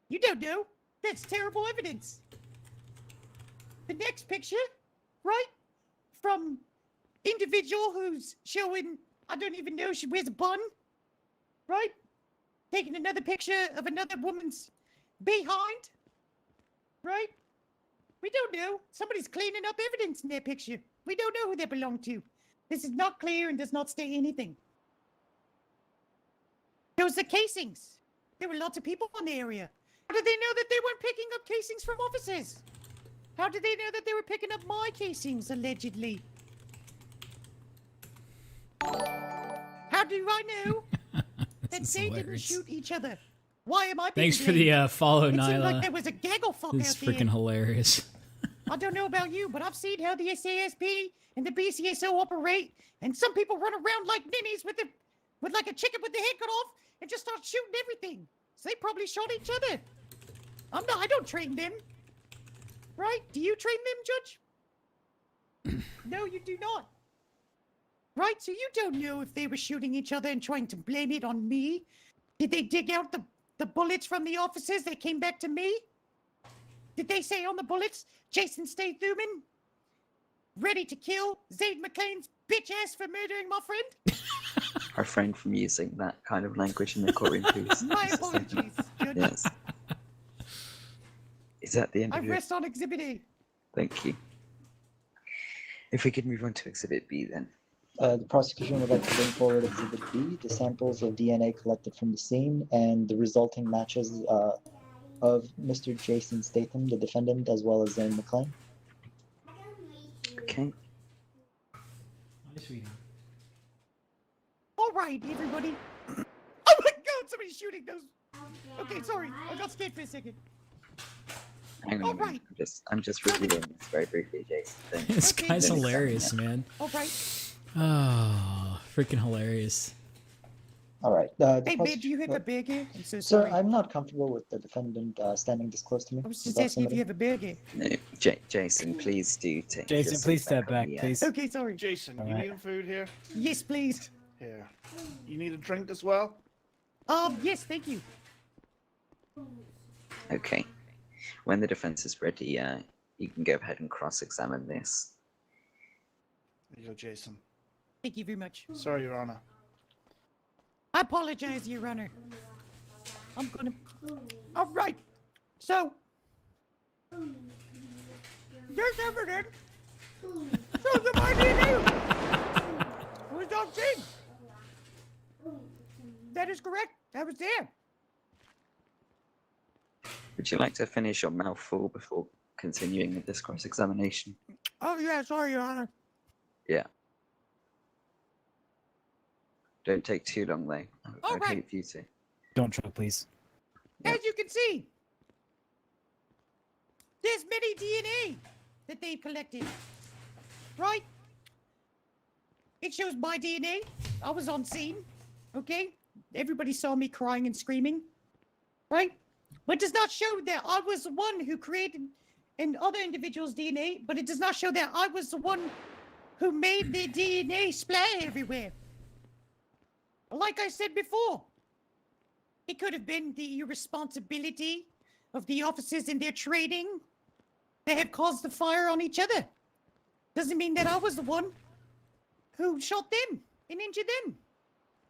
S5: You don't know. That's terrible evidence. The next picture, right? From individual who's showing, I don't even know, she wears a bun, right? Taking another picture of another woman's behind, right? We don't know. Somebody's cleaning up evidence in their picture. We don't know who they belong to. This is not clear and does not state anything. Those are casings. There were lots of people in the area. How did they know that they weren't picking up casings from officers? How did they know that they were picking up my casings, allegedly? How do I know that they didn't shoot each other? Why am I being
S1: Thanks for the follow,
S5: It seemed
S1: Nyla.
S5: like there was a gaggle fuck
S1: This
S5: out
S1: is
S5: there.
S1: freaking hilarious.
S5: I don't know about you, but I've seen how the SASP and the BCSO operate, and some people run around like ninnies with like a chicken with the head cut off and just start shooting everything. So they probably shot each other. I don't train them. Right? Do you train them, Judge? No, you do not. Right? So you don't know if they were shooting each other and trying to blame it on me. Did they dig out the bullets from the officers that came back to me? Did they say on the bullets, Jason Statham, ready to kill Zayd McClain's bitch ass for murdering my friend?
S12: Refrain from using that kind of language in the courtroom, please.
S5: My apologies, Judge.
S12: Yes. Is that the end
S5: I
S12: of your...
S5: rest on Exhibit A.
S12: Thank you. If we could move on to Exhibit B then.
S4: The prosecution would like to bring forward Exhibit B, the samples of DNA collected from the scene and the resulting matches of Mr. Jason Statham, the defendant, as well as Zayn McClain.
S12: Okay.
S5: All right, everybody. Oh my God, somebody's shooting those. Okay, sorry, I got scared for a second.
S12: Hang on a minute. I'm just reviewing this very briefly, Jason. Then
S1: This guy's hilarious, man.
S5: All right.
S1: Oh, freaking hilarious.
S4: All right.
S5: Hey, babe, do you have a burger? I'm so
S4: Sir,
S5: sorry.
S4: I'm not comfortable with the defendant standing this close to me.
S5: I was just asking if you have a burger.
S12: No, Jason, please do take.
S16: Jason,
S12: yourself
S16: please step
S12: on
S16: back,
S12: the,
S16: please.
S5: Okay, sorry.
S11: Jason, you
S16: Alright.
S11: need food here?
S5: Yes, please.
S11: Here. You need a drink as well?
S5: Yes, thank you.
S12: Okay. when the defense is ready, you can go ahead and cross-examine this.
S6: There you go, Jason.
S5: Thank you very much.
S6: Sorry, Your Honor.
S5: I apologize, Your Honor. I'm gonna. All right. So there's evidence. Shows that my DNA was on scene. That is correct. I was there.
S12: Would you like to finish your mouthful before continuing with this cross-examination?
S5: Oh yeah, sorry, Your Honor.
S12: Yeah. Don't take too long, though. I'd hate for you to.
S16: Don't choke, please.
S5: As you can see, there's many DNA that they've collected. Right? It shows my DNA. I was on scene. Okay? Everybody saw me crying and screaming. Right? But it does not show that I was the one who created an other individual's DNA, but it does not show that I was the one who made the DNA splatter everywhere. Like I said before, it could have been the irresponsibility of the officers in their training that have caused the fire on each other. Doesn't mean that I was the one who shot them and injured them.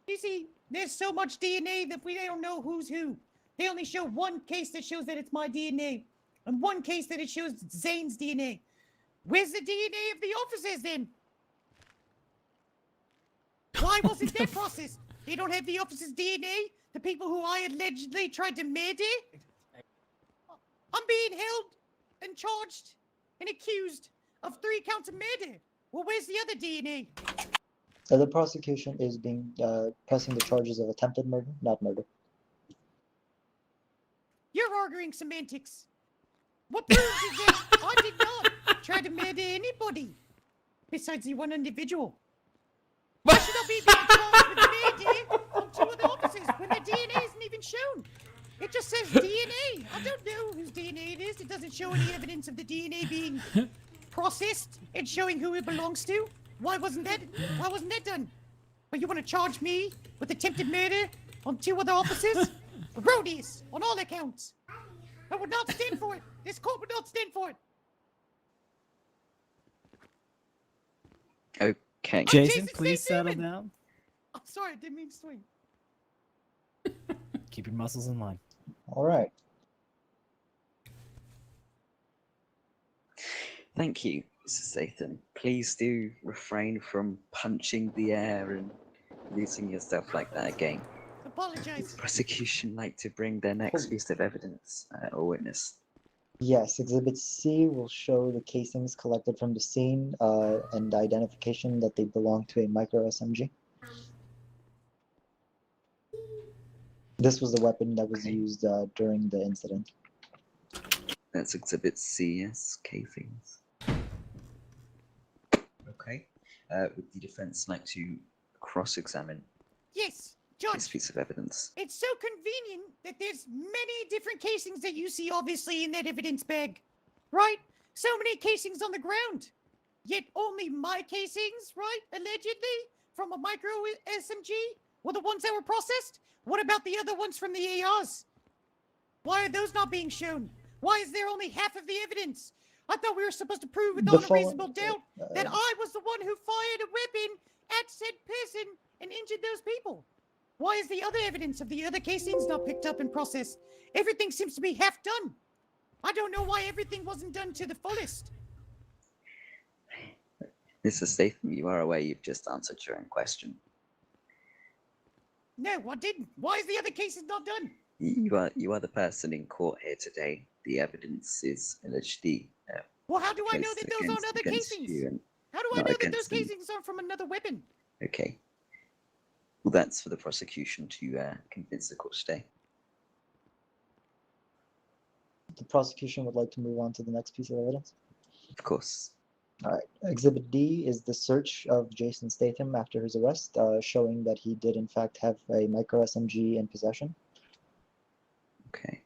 S5: You see, there's so much DNA that we don't know who's who. They only show one case that shows that it's my DNA, and one case that it shows Zane's DNA. Where's the DNA of the officers then? Why wasn't that processed? They don't have the officers' DNA? The people who I allegedly tried to murder? I'm being held and charged and accused of 3 counts of murder. Well, where's the other DNA?
S4: The prosecution is pressing the charges of attempted murder, not murder.
S5: You're arguing semantics. What proves is that I did not try to murder anybody besides the one individual. Why should I be being charged with murder on 2 other officers when the DNA isn't even shown? It just says DNA. I don't know whose DNA it is. It doesn't show any evidence of the DNA being processed and showing who it belongs to. Why wasn't that done? But you want to charge me with attempted murder on 2 other officers? Roadies on all accounts. I would not stand for it. This court would not stand for it.
S12: Okay.
S16: Jason, please settle down.
S5: I'm sorry, I didn't mean to swing.
S16: Keep your muscles in line.
S4: All right.
S12: Thank you, Mrs. Statham. Please do refrain from punching the air and losing yourself like that again.
S5: Apologize.
S12: Prosecution like to bring their next piece of evidence or witness.
S4: Yes, Exhibit C will show the casings collected from the scene and identification that they belong to a micro SMG. This was the weapon that was used during the incident.
S12: That's Exhibit C, yes, casings. Okay. Would the defense like to cross-examine
S5: Yes,
S12: this
S5: Judge.
S12: piece of evidence?
S5: It's so convenient that there's many different casings that you see obviously in that evidence bag. Right? So many casings on the ground. Yet only my casings, right, allegedly, from a micro SMG, were the ones that were processed? What about the other ones from the ARs? Why are those not being shown? Why is there only half of the evidence? I thought we were supposed to prove without a reasonable doubt that I was the one who fired a weapon at said person and injured those people. Why is the other evidence of the other casings not picked up and processed? Everything seems to be half done. I don't know why everything wasn't done to the fullest.
S12: Mr. Statham, you are aware you've just answered your own question.
S5: No, I didn't. Why is the other cases not done?
S12: You are the person in court here today. The evidence is allegedly
S5: Well, how do I know
S12: placed
S5: that those aren't other
S12: against
S5: casings?
S12: you and
S5: How do I
S12: not
S5: know that those
S12: against them.
S5: casings are from another weapon?
S12: Okay. Well, that's for the prosecution to convince the court today.
S4: The prosecution would like to move on to the next piece of evidence.
S12: Of course.
S4: All right. Exhibit D is the search of Jason Statham after his arrest, showing that he did in fact have a micro SMG in possession.
S12: Okay.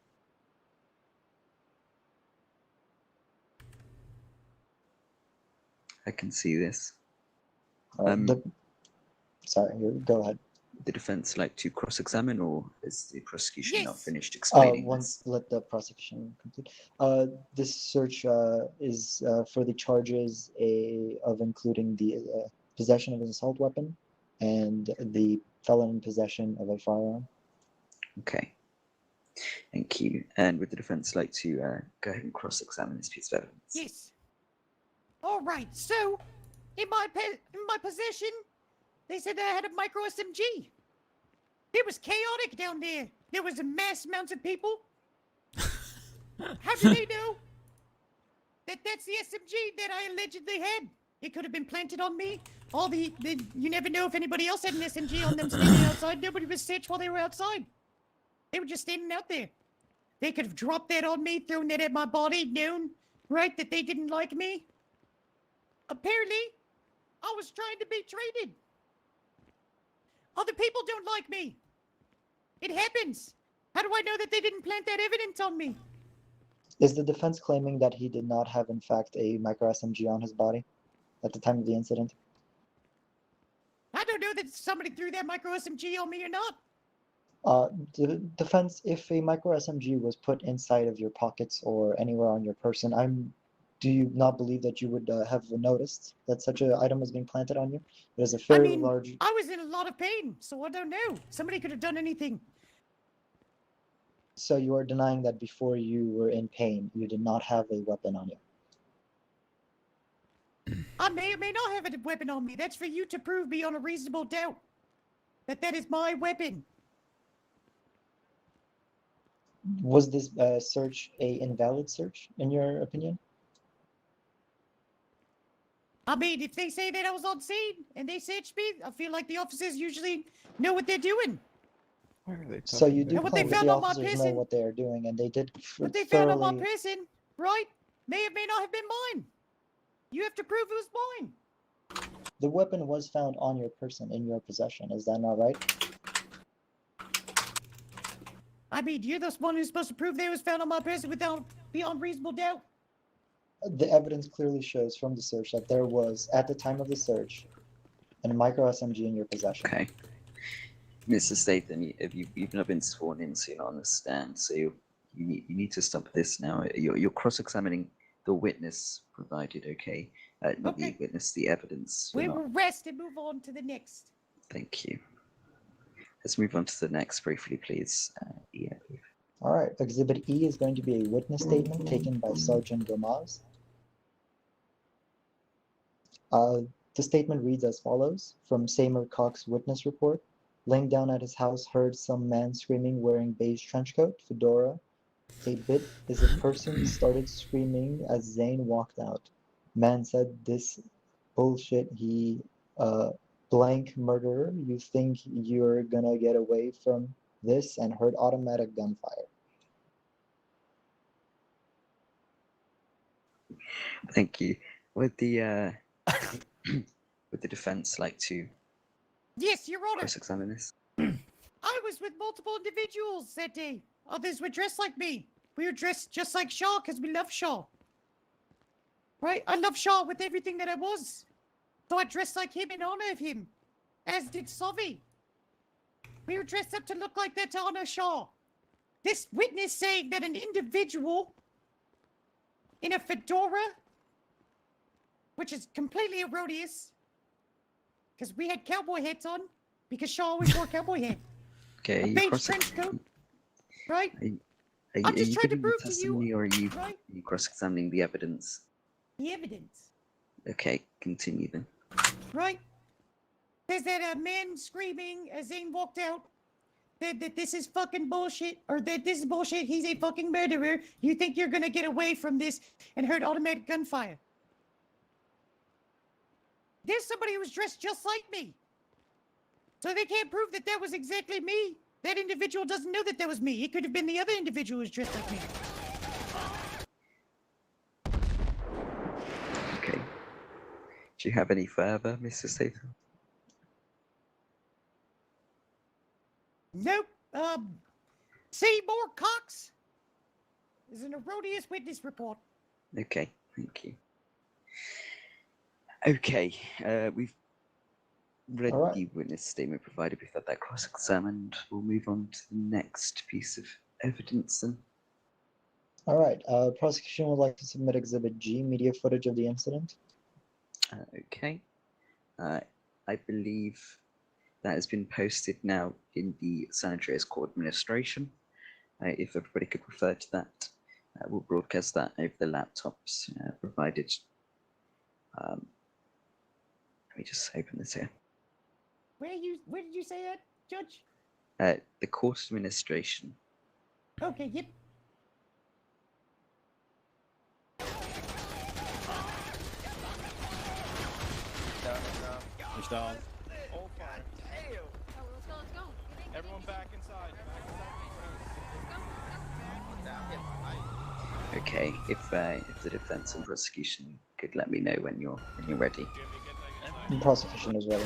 S12: I can see this.
S4: Sorry, go ahead.
S12: the defense like to cross-examine, or is the prosecution not
S5: Yes.
S12: finished explaining
S4: Once
S12: this?
S4: let the prosecution complete. This search is for the charges of including the possession of an assault weapon and the felon in possession of a firearm.
S12: Okay. Thank you. And would the defense like to go ahead and cross-examine this piece of evidence?
S5: Yes. All right. So, in my possession, they said I had a micro SMG. It was chaotic down there. There was a mass amounts of people. How do they know that that's the SMG that I allegedly had? It could have been planted on me. You never know if anybody else had an SMG on them standing outside. Nobody was searched while they were outside. They were just standing out there. They could have dropped that on me, thrown that at my body, known, right, that they didn't like me. Apparently, I was trying to be treated. Other people don't like me. It happens. How do I know that they didn't plant that evidence on me?
S4: Is the defense claiming that he did not have, in fact, a micro SMG on his body at the time of the incident?
S5: I don't know that somebody threw that micro SMG on me or not.
S4: The defense, if a micro SMG was put inside of your pockets or anywhere on your person, do you not believe that you would have noticed that such an item was being planted on you? It is a fairly large.
S5: I was in a lot of pain, so I don't know. Somebody could have done anything.
S4: So you are denying that before you were in pain, you did not have a weapon on you?
S5: I may or may not have a weapon on me. That's for you to prove beyond a reasonable doubt that that is my weapon.
S4: Was this search a invalid search, in your opinion?
S5: I mean, if they say that I was on scene and they searched me, I feel like the officers usually know what they're doing.
S4: So you do
S5: And what
S4: claim
S5: they
S4: that
S5: found
S4: the
S5: on my
S4: officers know
S5: person,
S4: what they are doing, and they did
S5: what they found on my
S4: thoroughly.
S5: person, right, may or may not have been mine. You have to prove it was mine.
S4: The weapon was found on your person, in your possession. Is that not right?
S5: I mean, you're the one who's supposed to prove that it was found on my person without beyond reasonable doubt.
S4: The evidence clearly shows from the search that there was, at the time of the search, a micro SMG in your possession.
S12: Okay. Mr. Statham, you've not been sworn in, so you're not on the stand. So you need to stop this now. You're cross-examining the witness provided, okay? Not the witness, the evidence.
S5: We will rest and move on to the next.
S12: Thank you. Let's move on to the next briefly, please.
S4: All right, Exhibit E is going to be a witness statement taken by Sergeant Gomaz. The statement reads as follows. From Seymour Cox's witness report, laying down at his house, heard some man screaming wearing beige trench coat, fedora. A bit is a person started screaming as Zane walked out. Man said, "This bullshit, he blank murderer, you think you're gonna get away from this," and heard automatic gunfire.
S12: Thank you. Would the would the defense like to
S5: Yes, Your Honor.
S12: cross-examine this?
S5: I was with multiple individuals that day. Others were dressed like me. We were dressed just like Shaw because we love Shaw. Right? I love Shaw with everything that I was. So I dressed like him in honor of him. As did Savi. We were dressed up to look like that to honor Shaw. This witness saying that an individual in a fedora, which is completely erroneous, because we had cowboy hats on, because Shaw always wore cowboy hat.
S12: Okay,
S5: A beige trench coat, right? I'm just trying to prove to you,
S12: or are you
S5: right?
S12: cross-examining the evidence?
S5: The evidence,
S12: Okay, continue then.
S5: right? There's that man screaming as Zane walked out that this is fucking bullshit, or that this is bullshit, he's a fucking murderer. You think you're gonna get away from this, and heard automatic gunfire. There's somebody who was dressed just like me. So they can't prove that that was exactly me. That individual doesn't know that that was me. It could have been the other individual who was dressed like me.
S12: Okay. Do you have any further, Mr. Statham?
S5: Nope. Seymour Cox is an erroneous witness report.
S12: Okay, thank you. Okay, we've read
S4: Alright.
S12: the witness statement provided. We've had that cross-examined. We'll move on to the next piece of evidence then.
S4: Alright, prosecution would like to submit Exhibit G, media footage of the incident.
S12: Okay. I believe that has been posted now in the San Andreas Court Administration. If everybody could refer to that, we'll broadcast that over the laptops provided. Let me just open this here.
S5: Where did you say that, Judge?
S12: The Court Administration.
S5: Okay, yep.
S13: Push down.
S7: Oh, let's go.
S13: Everyone back inside.
S12: Okay, if the defense and prosecution could let me know when you're ready.
S4: The prosecution is ready.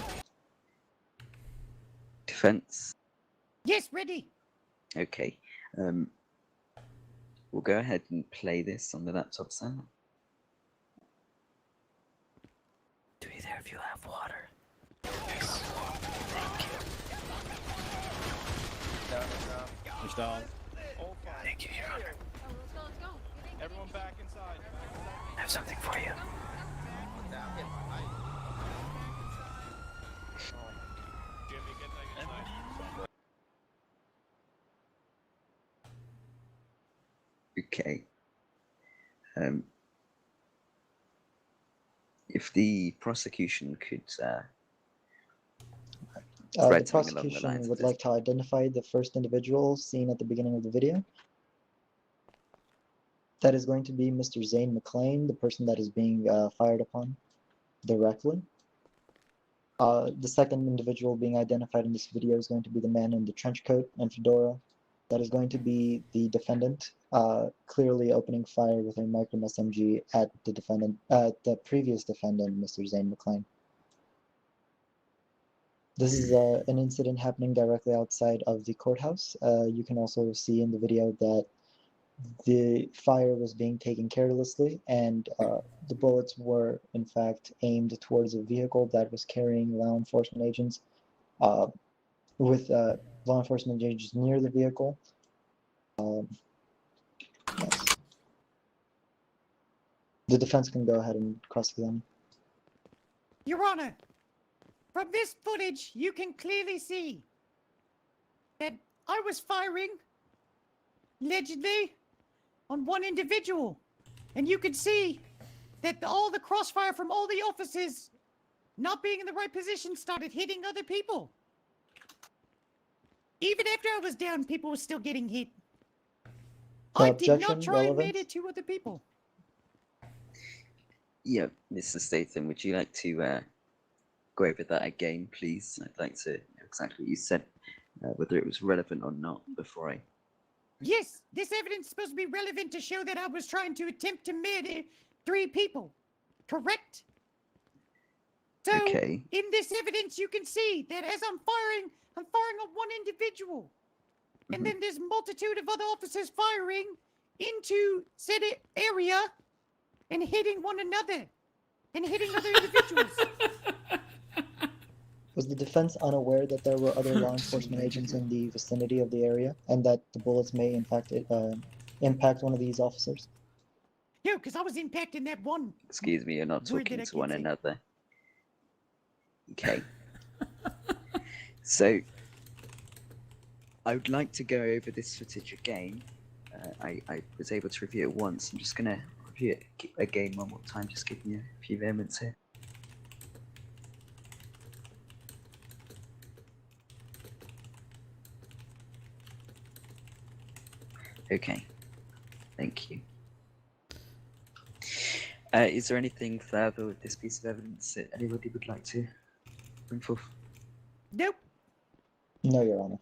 S12: Defense.
S5: Yes, ready.
S12: Okay. We'll go ahead and play this on the laptop then.
S16: Do either of you have water?
S12: Yes. Thank you.
S13: Push down.
S16: Thank you, Your Honor.
S7: Let's go.
S13: Everyone back inside.
S16: I have something for you.
S13: Jimmy, get back inside.
S12: Okay. If the prosecution could
S4: The
S12: write something along the
S4: prosecution
S12: lines of
S4: would
S12: this.
S4: like to identify the first individual seen at the beginning of the video. That is going to be Mr. Zane McLean, the person that is being fired upon directly. The second individual being identified in this video is going to be the man in the trench coat and fedora. That is going to be the defendant, clearly opening fire with a Micron SMG at the previous defendant, Mr. Zane McLean. This is an incident happening directly outside of the courthouse. You can also see in the video that the fire was being taken carelessly, and the bullets were in fact aimed towards a vehicle that was carrying law enforcement agents, with law enforcement agents near the vehicle. Yes. The defense can go ahead and cross-examine.
S5: Your Honor, from this footage, you can clearly see that I was firing, allegedly, on one individual. And you can see that all the crossfire from all the officers not being in the right position started hitting other people. Even after I was down, people were still getting hit. I did not try and made it to other people.
S12: Yeah, Mr. Statham, would you like to go over that again, please? I'd like to know exactly what you said, whether it was relevant or not before I...
S5: Yes, this evidence is supposed to be relevant to show that I was trying to attempt to murder 3 people. Correct? So,
S12: Okay.
S5: in this evidence, you can see that as I'm firing on one individual. And then there's multitude of other officers firing into said area and hitting one another and hitting other individuals.
S4: Was the defense unaware that there were other law enforcement agents in the vicinity of the area, and that the bullets may in fact impact one of these officers?
S5: No, because I was impacting that one.
S12: Excuse me, you're not
S5: Word
S12: talking
S5: that I
S12: to
S5: can't
S12: one
S5: say.
S12: another. Okay. So, I would like to go over this footage again. I was able to review it once. I'm just going to review it again one more time. Just give me a few moments here. Okay. Thank you. Is there anything further with this piece of evidence that anybody would like to bring forth?
S5: Nope.
S4: No, Your Honor.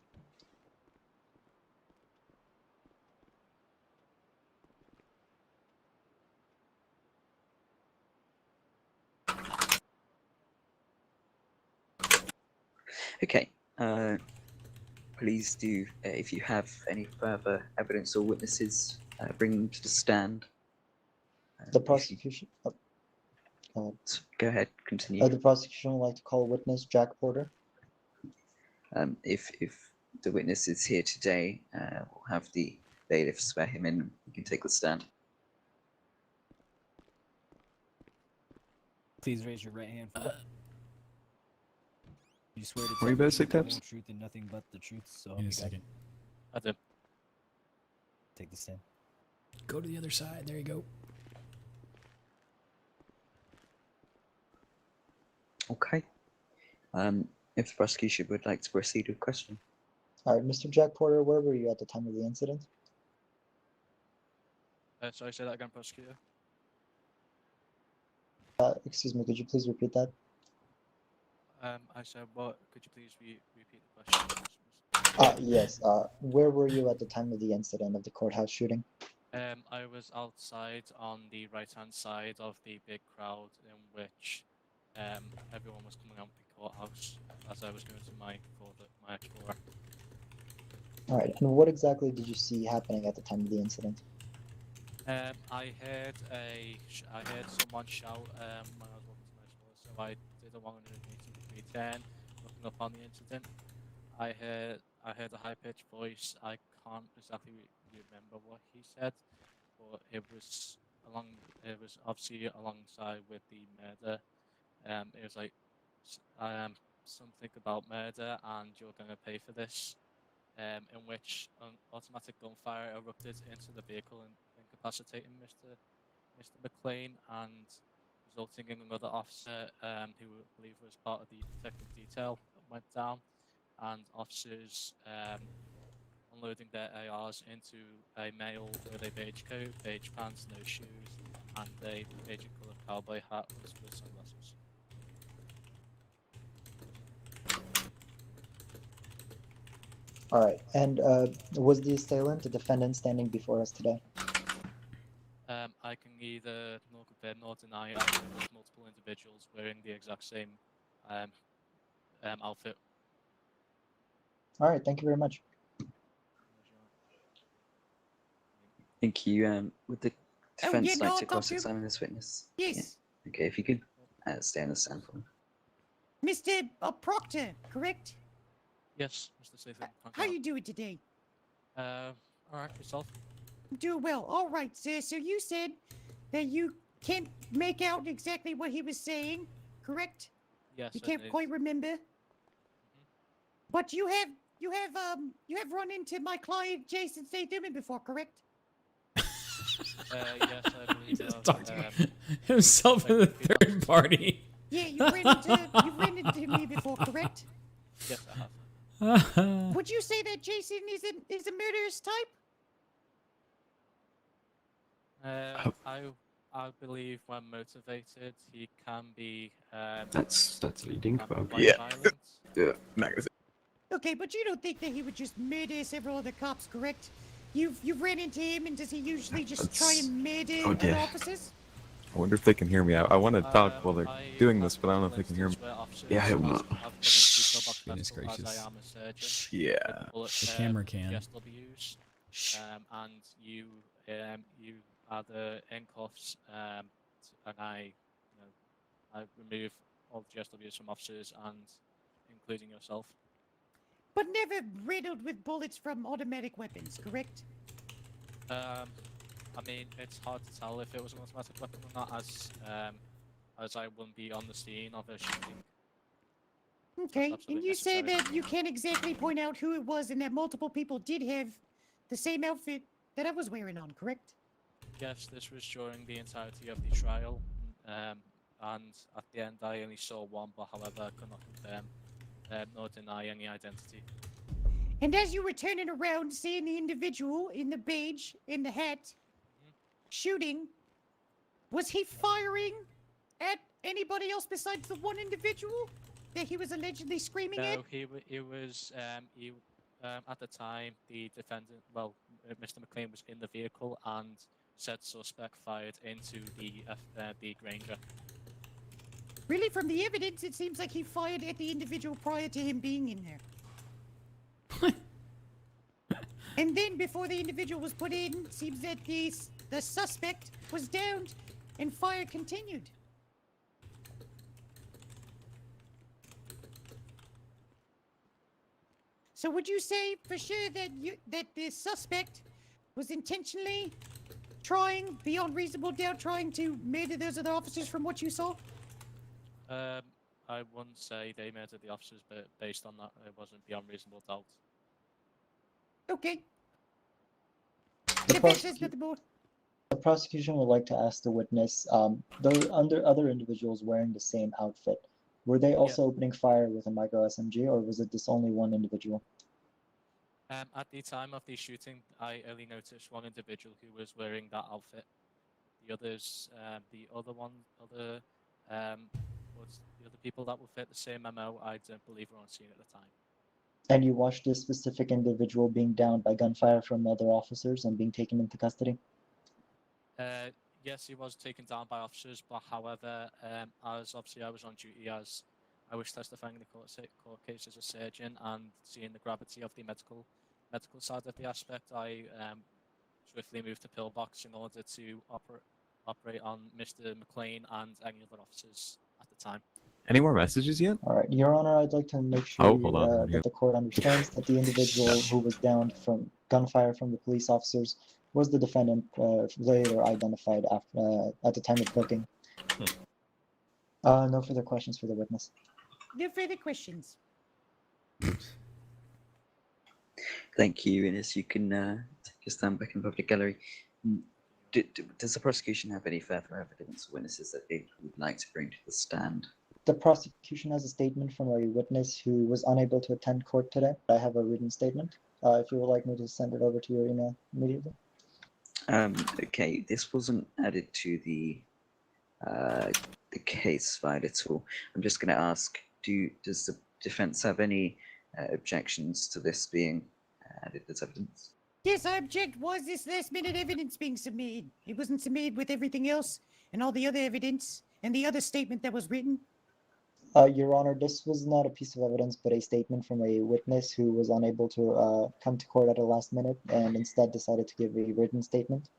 S12: Okay. Please do, if you have any further evidence or witnesses, bring them to the stand.
S4: The prosecution.
S12: Go ahead, continue.
S4: The prosecution would like to call witness Jack Porter.
S12: If the witness is here today, we'll have the bailiff swear him in. You can take the stand.
S16: Please raise your right hand. You swear to
S2: Were
S16: tell
S2: you
S16: the
S2: about to say
S16: truth, the
S2: taps?
S16: whole truth, and nothing but the truth. So help
S1: In
S16: you
S1: a
S16: God.
S1: second.
S18: I did.
S16: Take the stand.
S1: Go to the other side. There you go.
S12: Okay. If the prosecution would like to proceed with question.
S4: All right, Mr. Jack Porter, where were you at the time of the incident?
S13: Sorry, say that again, prosecutor.
S4: Excuse me, could you please repeat that?
S13: I said, what? Could you please repeat the question?
S4: Yes. Where were you at the time of the incident of the courthouse shooting?
S13: I was outside on the right-hand side of the big crowd in which everyone was coming out of the courthouse as I was going to my actual work.
S4: All right, and what exactly did you see happening at the time of the incident?
S13: I heard someone shout when I was walking to my store, so I did a 180-degree turn, looking up on the incident. I heard a high-pitched voice. I can't exactly remember what he said, but it was obviously alongside with the murder. It was like something about murder, and you're gonna pay for this. In which automatic gunfire erupted into the vehicle and incapacitating Mr. McLean and resulting in another officer who I believe was part of the detective detail that went down, and officers unloading their ARs into a male with a beige coat, beige pants, no shoes, and a beige coloured cowboy hat with sunglasses.
S4: All right, and was the assailant a defendant standing before us today?
S13: I can neither nor confirm nor deny either of those multiple individuals wearing the exact same outfit.
S4: All right, thank you very much.
S12: Thank you. Would the
S5: Oh,
S12: defense
S5: yeah, no,
S12: like
S5: I'll
S12: to
S5: talk to him.
S12: cross-examine this witness?
S5: Yes.
S12: Yeah. Okay, if you could stay on the stand for me.
S5: Mr. Proctor, correct?
S13: Yes, Mr. Statham.
S5: How you doing today?
S13: All right, yourself.
S5: Doing well. All right, sir. So you said that you can't make out exactly what he was saying, correct?
S13: Yes,
S5: You
S13: I
S5: can't
S13: did.
S5: quite remember. But you have run into my client Jason Statham before, correct?
S13: Yes, I believe so.
S1: Talking about himself in the third party.
S5: Yeah, you've ran into me before, correct?
S13: Yes, I have.
S5: Would you say that Jason is a murderous type?
S13: I believe when motivated, he can be.
S3: That's leading.
S13: can be
S3: Okay.
S13: quite
S3: Yeah.
S13: violent.
S3: Yeah. Not gonna say.
S5: Okay, but you don't think that he would just murder several other cops, correct? You've ran into him, and does he usually just try and murder other officers?
S2: I wonder if they can hear me. I want to talk while they're doing this, but I don't know if they can hear me.
S13: Yeah,
S3: I will.
S1: Goodness gracious.
S13: As I am a surgeon.
S2: Yeah.
S13: With bullet,
S1: The camera can.
S13: GSWs, and you are the handcuffs, and I remove all the GSWs from officers, and including yourself.
S5: But never riddled with bullets from automatic weapons, correct?
S13: I mean, it's hard to tell if it was an automatic weapon or not, as I wouldn't be on the scene of a shooting.
S5: Okay,
S13: That's
S5: and
S13: absolutely
S5: you say
S13: necessary.
S5: that you can't exactly point out who it was, and that multiple people did have the same outfit that I was wearing on, correct?
S13: Yes, this was during the entirety of the trial, and at the end I only saw one, but however I could not confirm nor deny any identity.
S5: And as you were turning around, seeing the individual in the beige, in the hat, shooting, was he firing at anybody else besides the one individual that he was allegedly screaming at?
S13: No, he was at the time the defendant, Mr. McLean was in the vehicle, and said suspect fired into the Granger.
S5: Really, from the evidence, it seems like he fired at the individual prior to him being in there. And then, before the individual was put in, seems that the suspect was downed and fire continued. So would you say for sure that the suspect was intentionally trying, beyond reasonable doubt, trying to murder those other officers from what you saw?
S13: I wouldn't say they murdered the officers, but based on that, it wasn't beyond reasonable doubt.
S5: Okay.
S4: The,
S5: Defense says
S4: prosecu-
S5: nothing more.
S4: the prosecution would like to ask the witness, the other individuals wearing the same outfit, were they also opening fire with a micro SMG, or was it this only one individual?
S13: At the time of the shooting, I only noticed one individual who was wearing that outfit. The others, the other people that will fit the same MO, I don't believe were on scene at the time.
S4: And you watched this specific individual being downed by gunfire from other officers and being taken into custody?
S13: Yes, he was taken down by officers, but however, as obviously I was on duty as I was testifying in the court case as a surgeon and seeing the gravity of the medical side of the aspect, I swiftly moved to pillbox in order to operate on Mr. McLean and any other officers at the time.
S2: Any more messages yet?
S4: All right, Your Honor, I'd like to make sure
S2: Oh, hold on.
S4: that the court understands that the individual who was downed from gunfire from the police officers was the defendant later identified after, at the time of booking. No further questions for the witness.
S5: No further questions.
S12: Thank you, Ines. You can take your stand back in the public gallery. Does the prosecution have any further evidence or witnesses that they would like to bring to the stand?
S4: The prosecution has a statement from a witness who was unable to attend court today. I have a written statement. If you would like me to send it over to your email immediately.
S12: Okay, this wasn't added to the case file at all. I'm just going to ask, does the defense have any objections to this being added as evidence?
S5: Yes, I object. Why is this last minute evidence being submitted? It wasn't submitted with everything else and all the other evidence and the other statement that was written.
S4: Your Honor, this was not a piece of evidence, but a statement from a witness who was unable to come to court at the last minute and instead decided to give a written statement.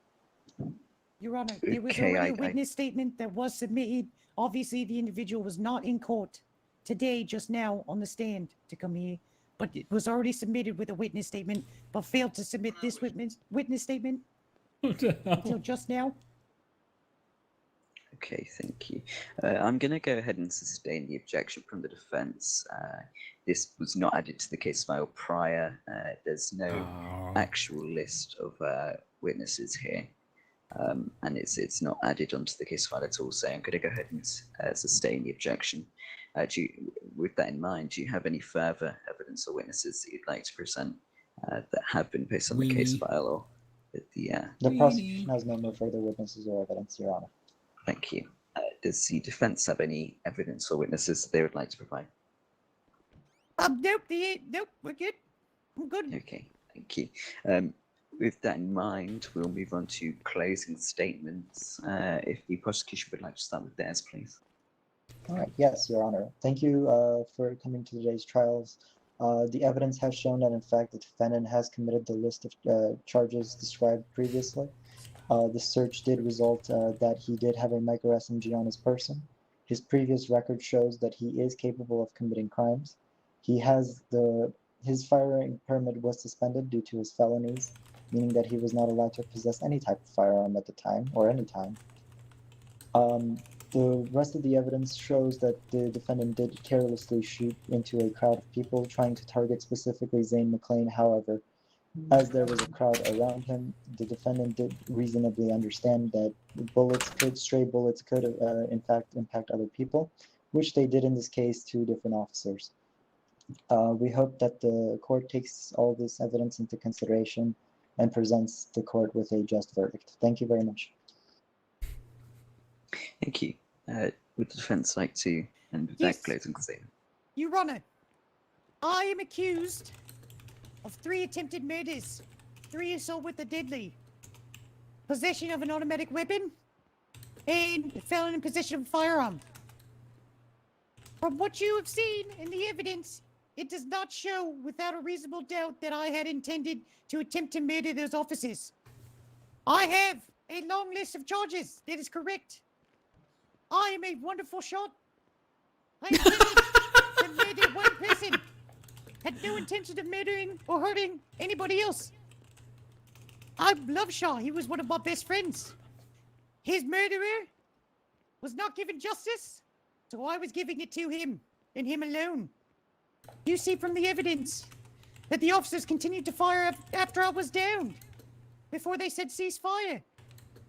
S5: Your Honor, there was already a witness statement that was submitted. Obviously, the individual was not in court today, just now, on the stand to come here, but it was already submitted with a witness statement, but failed to submit this witness statement until just now.
S12: Okay, thank you. I'm going to go ahead and sustain the objection from the defense. This was not added to the case file prior. There's no actual list of witnesses here, and it's not added onto the case file at all. So I'm going to go ahead and sustain the objection. With that in mind, do you have any further evidence or witnesses that you'd like to present that have been placed on the case file or that
S4: The prosecution has no more further witnesses or evidence, Your Honor.
S12: Thank you. Does the defense have any evidence or witnesses that they would like to provide?
S5: Nope, nope, we're good. I'm good.
S12: Okay, thank you. With that in mind, we'll move on to closing statements. If the prosecution would like to start with theirs, please.
S4: All right, yes, Your Honor. Thank you for coming to today's trials. The evidence has shown that, in fact, the defendant has committed the list of charges described previously. The search did result that he did have a micro SMG on his person. His previous record shows that he is capable of committing crimes. He has his firearm permit was suspended due to his felonies, meaning that he was not allowed to possess any type of firearm at the time or any time. The rest of the evidence shows that the defendant did carelessly shoot into a crowd of people, trying to target specifically Zane McLean. However, as there was a crowd around him, the defendant did reasonably understand that stray bullets could in fact impact other people, which they did in this case to different officers. We hope that the court takes all this evidence into consideration and presents the court with a just verdict. Thank you very much.
S12: Thank you. Would the defense like to end with that closing statement?
S5: Your Honor, I am accused of 3 attempted murders, 3 assault with a deadly, possession of an automatic weapon, and felon in possession of a firearm. From what you have seen in the evidence, it does not show without a reasonable doubt that I had intended to attempt to murder those officers. I have a long list of charges. That is correct. I am a wonderful shot. I intended to murder one person. had no intention of murdering or hurting anybody else. I love Shaw. He was one of my best friends. His murderer was not given justice, so I was giving it to him, and him alone. You see from the evidence that the officers continued to fire after I was down. Before they said cease fire,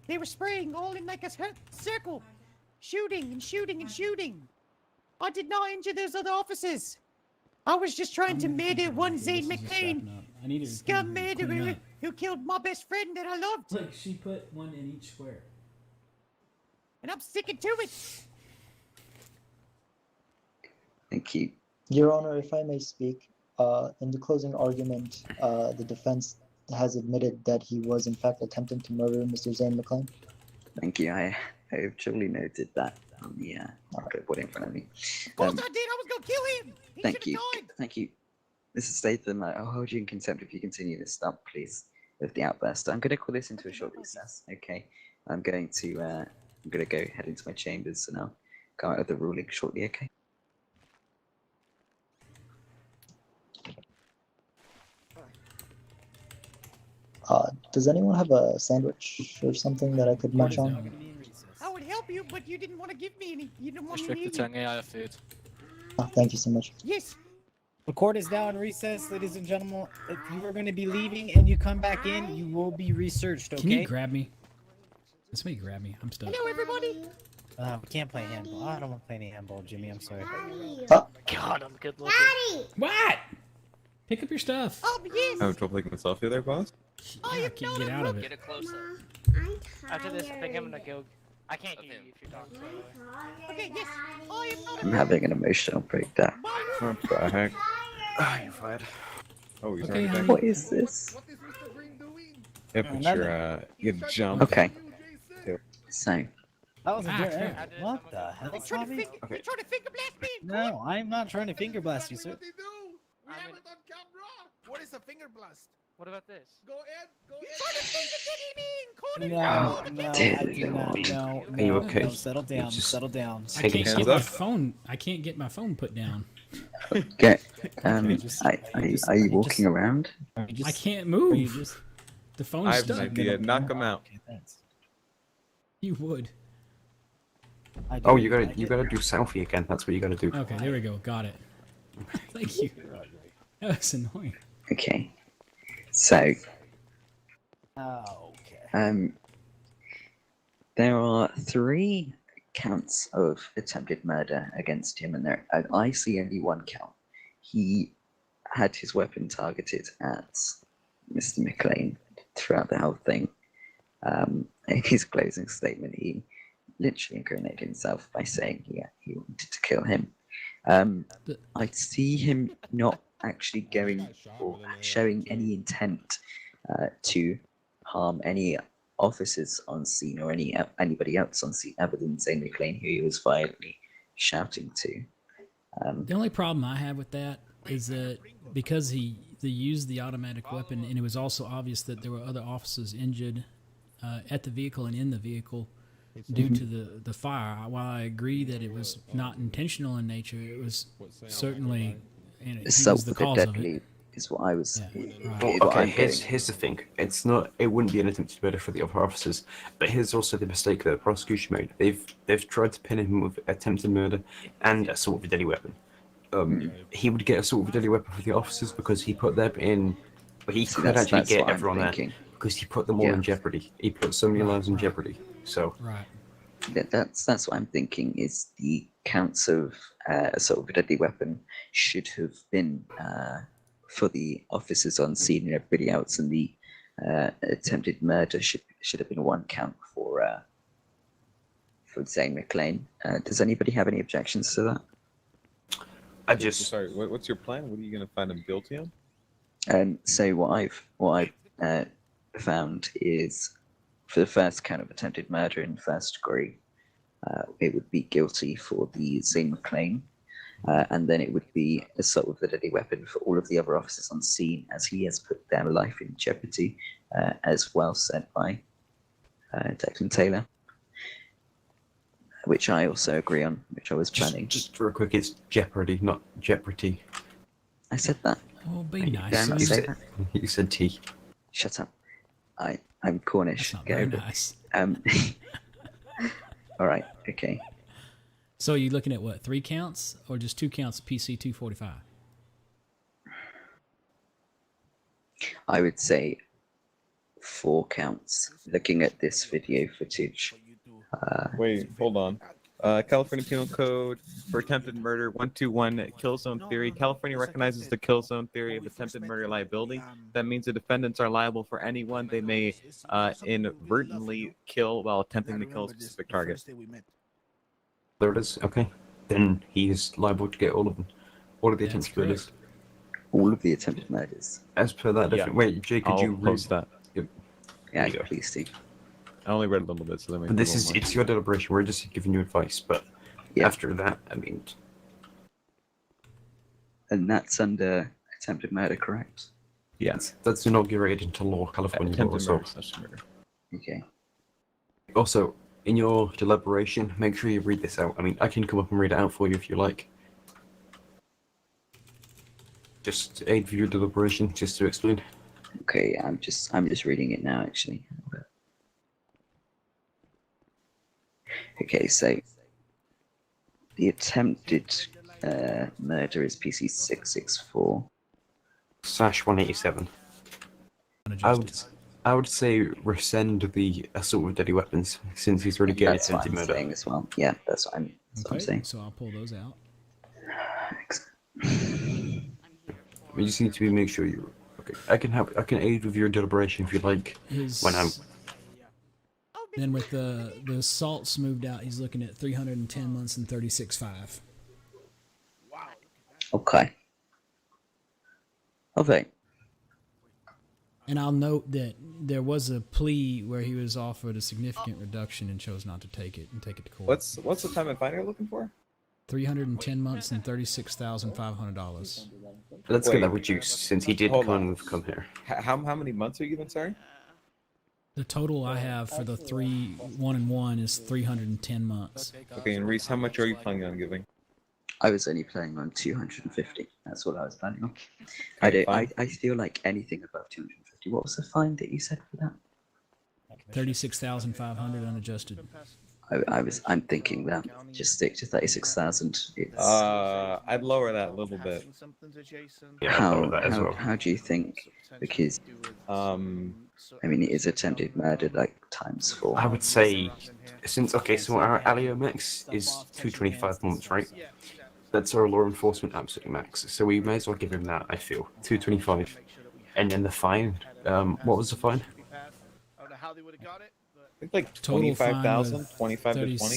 S5: they were spraying all in like a circle, shooting and shooting and shooting. I did not injure those other officers. I was just trying to murder one Zane McLean, scum murderer who killed my best friend that I loved.
S1: Look, she put one in each square.
S5: And I'm sticking to it.
S12: Thank you.
S4: Your Honor, if I may speak, in the closing argument, the defense has admitted that he was in fact attempting to murder Mr. Zane McLean.
S12: Thank you. I have truly noted that on the report in front of me.
S5: Of course I did. I was gonna kill him. He
S12: Thank you.
S5: should've died.
S12: Thank you. Mrs. Statham, I'll hold you in contempt if you continue this stuff, please, with the outburst. I'm going to call this into a short recess, okay? I'm going to go head into my chambers and I'll come out of the ruling shortly, okay?
S4: Does anyone have a sandwich or something that I could munch on?
S5: I would help you, but you didn't want to give me any. You didn't want me to
S13: Restricted
S5: eat
S13: tongue, I have food.
S4: Oh, thank you so much.
S5: Yes.
S16: The court is now in recess, ladies and gentlemen. If you are going to be leaving and you come back in, you will be researched, okay?
S1: Can you grab me? Somebody grab me. I'm stuck.
S5: Hello, everybody.
S16: We can't play handball. I don't want to play any handball, Jimmy. I'm sorry.
S9: God, I'm good looking.
S1: What? Pick up your stuff.
S5: Oh, yes.
S2: I have trouble taking a selfie there, boss.
S1: I can't get out of it.
S18: Get it closer.
S9: After this, I think I'm gonna go. I can't hear you if you're talking.
S5: Okay, yes. I am not
S12: I'm having an emotional breakdown.
S2: What the heck?
S3: You're fired.
S2: Oh, he's
S1: Okay,
S2: already
S1: honey.
S2: back.
S12: What is this?
S11: What is Mr. Green doing?
S2: Yeah, but you jump.
S12: Okay. So,
S16: That was a
S1: Ah,
S16: dirt
S1: crap.
S16: error. What the hell,
S5: They tried to
S16: Bobby?
S5: finger blast me.
S16: No, I'm not trying to finger blast you, sir.
S11: What they do? We have it on camera. What is a finger blast?
S9: What about this?
S11: Go ahead. Go
S5: You
S11: ahead.
S5: tried to finger Diddy me in
S16: No,
S5: corner.
S16: I do not. No,
S3: Are you
S16: no,
S3: okay?
S16: no, settle down, settle down.
S1: I can't
S2: hands
S1: get my
S2: up.
S1: phone. I can't get my phone put down.
S12: okay. Are you walking around?
S1: I can't
S16: You
S1: move.
S16: just,
S1: The phone's
S2: I have an
S1: stuck.
S2: idea. Knock him out.
S16: okay, thanks.
S1: You would.
S16: I
S3: Oh,
S16: do
S3: you
S16: like
S3: gotta
S16: it.
S3: do selfie again. That's what you gotta do.
S1: Okay, there we go. Got it. Thank you. That was annoying.
S12: Okay. So,
S16: Okay.
S12: there are 3 counts of attempted murder against him, and I see only 1 count. He had his weapon targeted at Mr. McLean throughout the whole thing. In his closing statement, he literally incriminated himself by saying he wanted to kill him. I see him not actually going or showing any intent to harm any officers on scene or anybody else on scene other than Zane McLean, who he was violently shouting to.
S1: The only problem I have with that is that because they used the automatic weapon, and it was also obvious that there were other officers injured at the vehicle and in the vehicle due to the fire. While I agree that it was not intentional in nature, it was certainly he
S12: Assault
S1: was the
S12: with a
S1: cause of
S12: deadly
S1: it.
S12: is what I was.
S1: Yeah,
S12: is
S1: right.
S3: Well,
S12: what
S3: okay,
S12: I'm
S3: here's
S12: getting.
S3: here's the thing. It's not. It wouldn't be an attempted murder for the other officers, but here's also the mistake that the prosecution made. They've tried to pin him with attempted murder and assault with a deadly weapon. He would get assault with a deadly weapon for the officers because he put them in. But he
S12: See,
S3: could
S12: that's
S3: actually get
S12: what I'm
S3: everyone there
S12: thinking.
S3: because he put them all in jeopardy. He put so many lives in jeopardy. So
S1: Right.
S12: That's what I'm thinking. Is the counts of assault with a deadly weapon should have been for the officers on scene and everybody else, and the attempted murder should have been 1 count for Zane McLean. Does anybody have any objections to that?
S3: I just
S2: Sorry, what's your plan? What are you going to find him guilty on?
S12: So what I've found is for the first count of attempted murder in first degree, it would be guilty for the Zane McLean, and then it would be assault with a deadly weapon for all of the other officers on scene, as he has put their life in jeopardy, as well said by Declan Taylor, which I also agree on, which I was planning.
S3: just real quick, it's jeopardy, not jeopardy.
S12: I said that.
S1: Oh, be
S12: You
S1: nice,
S12: dare not
S1: son.
S12: say that?
S3: You said tea.
S12: Shut up. I'm Cornish.
S1: That's not
S12: Get
S1: very
S12: over it.
S1: nice.
S12: All right. Okay.
S1: So you looking at what, 3 counts or just 2 counts of PC 245?
S12: I would say 4 counts. Looking at this video footage.
S2: Wait, hold on. California Penal Code for attempted murder 121 kill zone theory. California recognizes the kill zone theory of attempted murder liability. That means the defendants are liable for anyone they may inadvertently kill while attempting to kill a specific target.
S3: There it is. Okay. Then he is liable to get all of them. All of the attempted murders.
S12: All of the attempted murders.
S3: As per that definition. Wait, Jay, could
S2: I'll
S3: you
S2: post that?
S3: Yep.
S12: Yeah, please do.
S2: I only read a little bit, so that makes
S3: But this
S2: a
S3: is,
S2: little more.
S3: it's your deliberation. We're just giving you advice, but after that, I mean...
S12: And that's under attempted murder, correct?
S3: Yes. That's inaugurated into law, California law.
S2: Attempted murder slash murder.
S12: Okay.
S3: Also, in your deliberation, make sure you read this out. I mean, I can come up and read it out for you if you like. Just aid for your deliberation, just to explain.
S12: Okay, I'm just reading it now, actually. Okay, so the attempted murder is PC 664
S3: / 187. I would say rescind the assault with deadly weapons since he's already getting
S12: That's what
S3: attempted
S12: I'm
S3: murder.
S12: saying as well. Yeah, that's what I'm saying.
S1: So I'll pull those out.
S3: We just need to make sure you. Okay, I can aid with your deliberation if you like. When I'm.
S1: Then with the assaults moved out, he's looking at 310 months and 36.5.
S12: Okay. Okay.
S1: And I'll note that there was a plea where he was offered a significant reduction and chose not to take it and take it to court.
S2: What's the time and fine you're looking for?
S1: 310 months and $36,500.
S3: Let's get
S2: Wait.
S3: that reduced since he did
S2: Hold
S3: come
S2: on.
S3: here.
S2: How many months are you giving? Sorry.
S1: The total I have for the 1 and 1 is 310 months.
S2: Okay, and Reese, how much are you planning on giving?
S12: I was only planning on 250. That's what I was planning on.
S2: Okay, fine.
S12: I feel like anything above 250. What was the fine that you said for that?
S1: 36,500 unadjusted.
S12: I'm thinking that just stick to 36,000.
S2: I'd lower that a little bit.
S12: How do you think? Because I mean, it is attempted murder like ×4.
S3: I would say, since so our Alio max is 225 months, right? That's our law enforcement absolute max. So we may as well give him that. I feel 225, and then the fine. What was the fine?
S2: I think like
S1: Total
S2: 25,000,
S1: fine
S2: 25 to
S1: 30
S2: 20.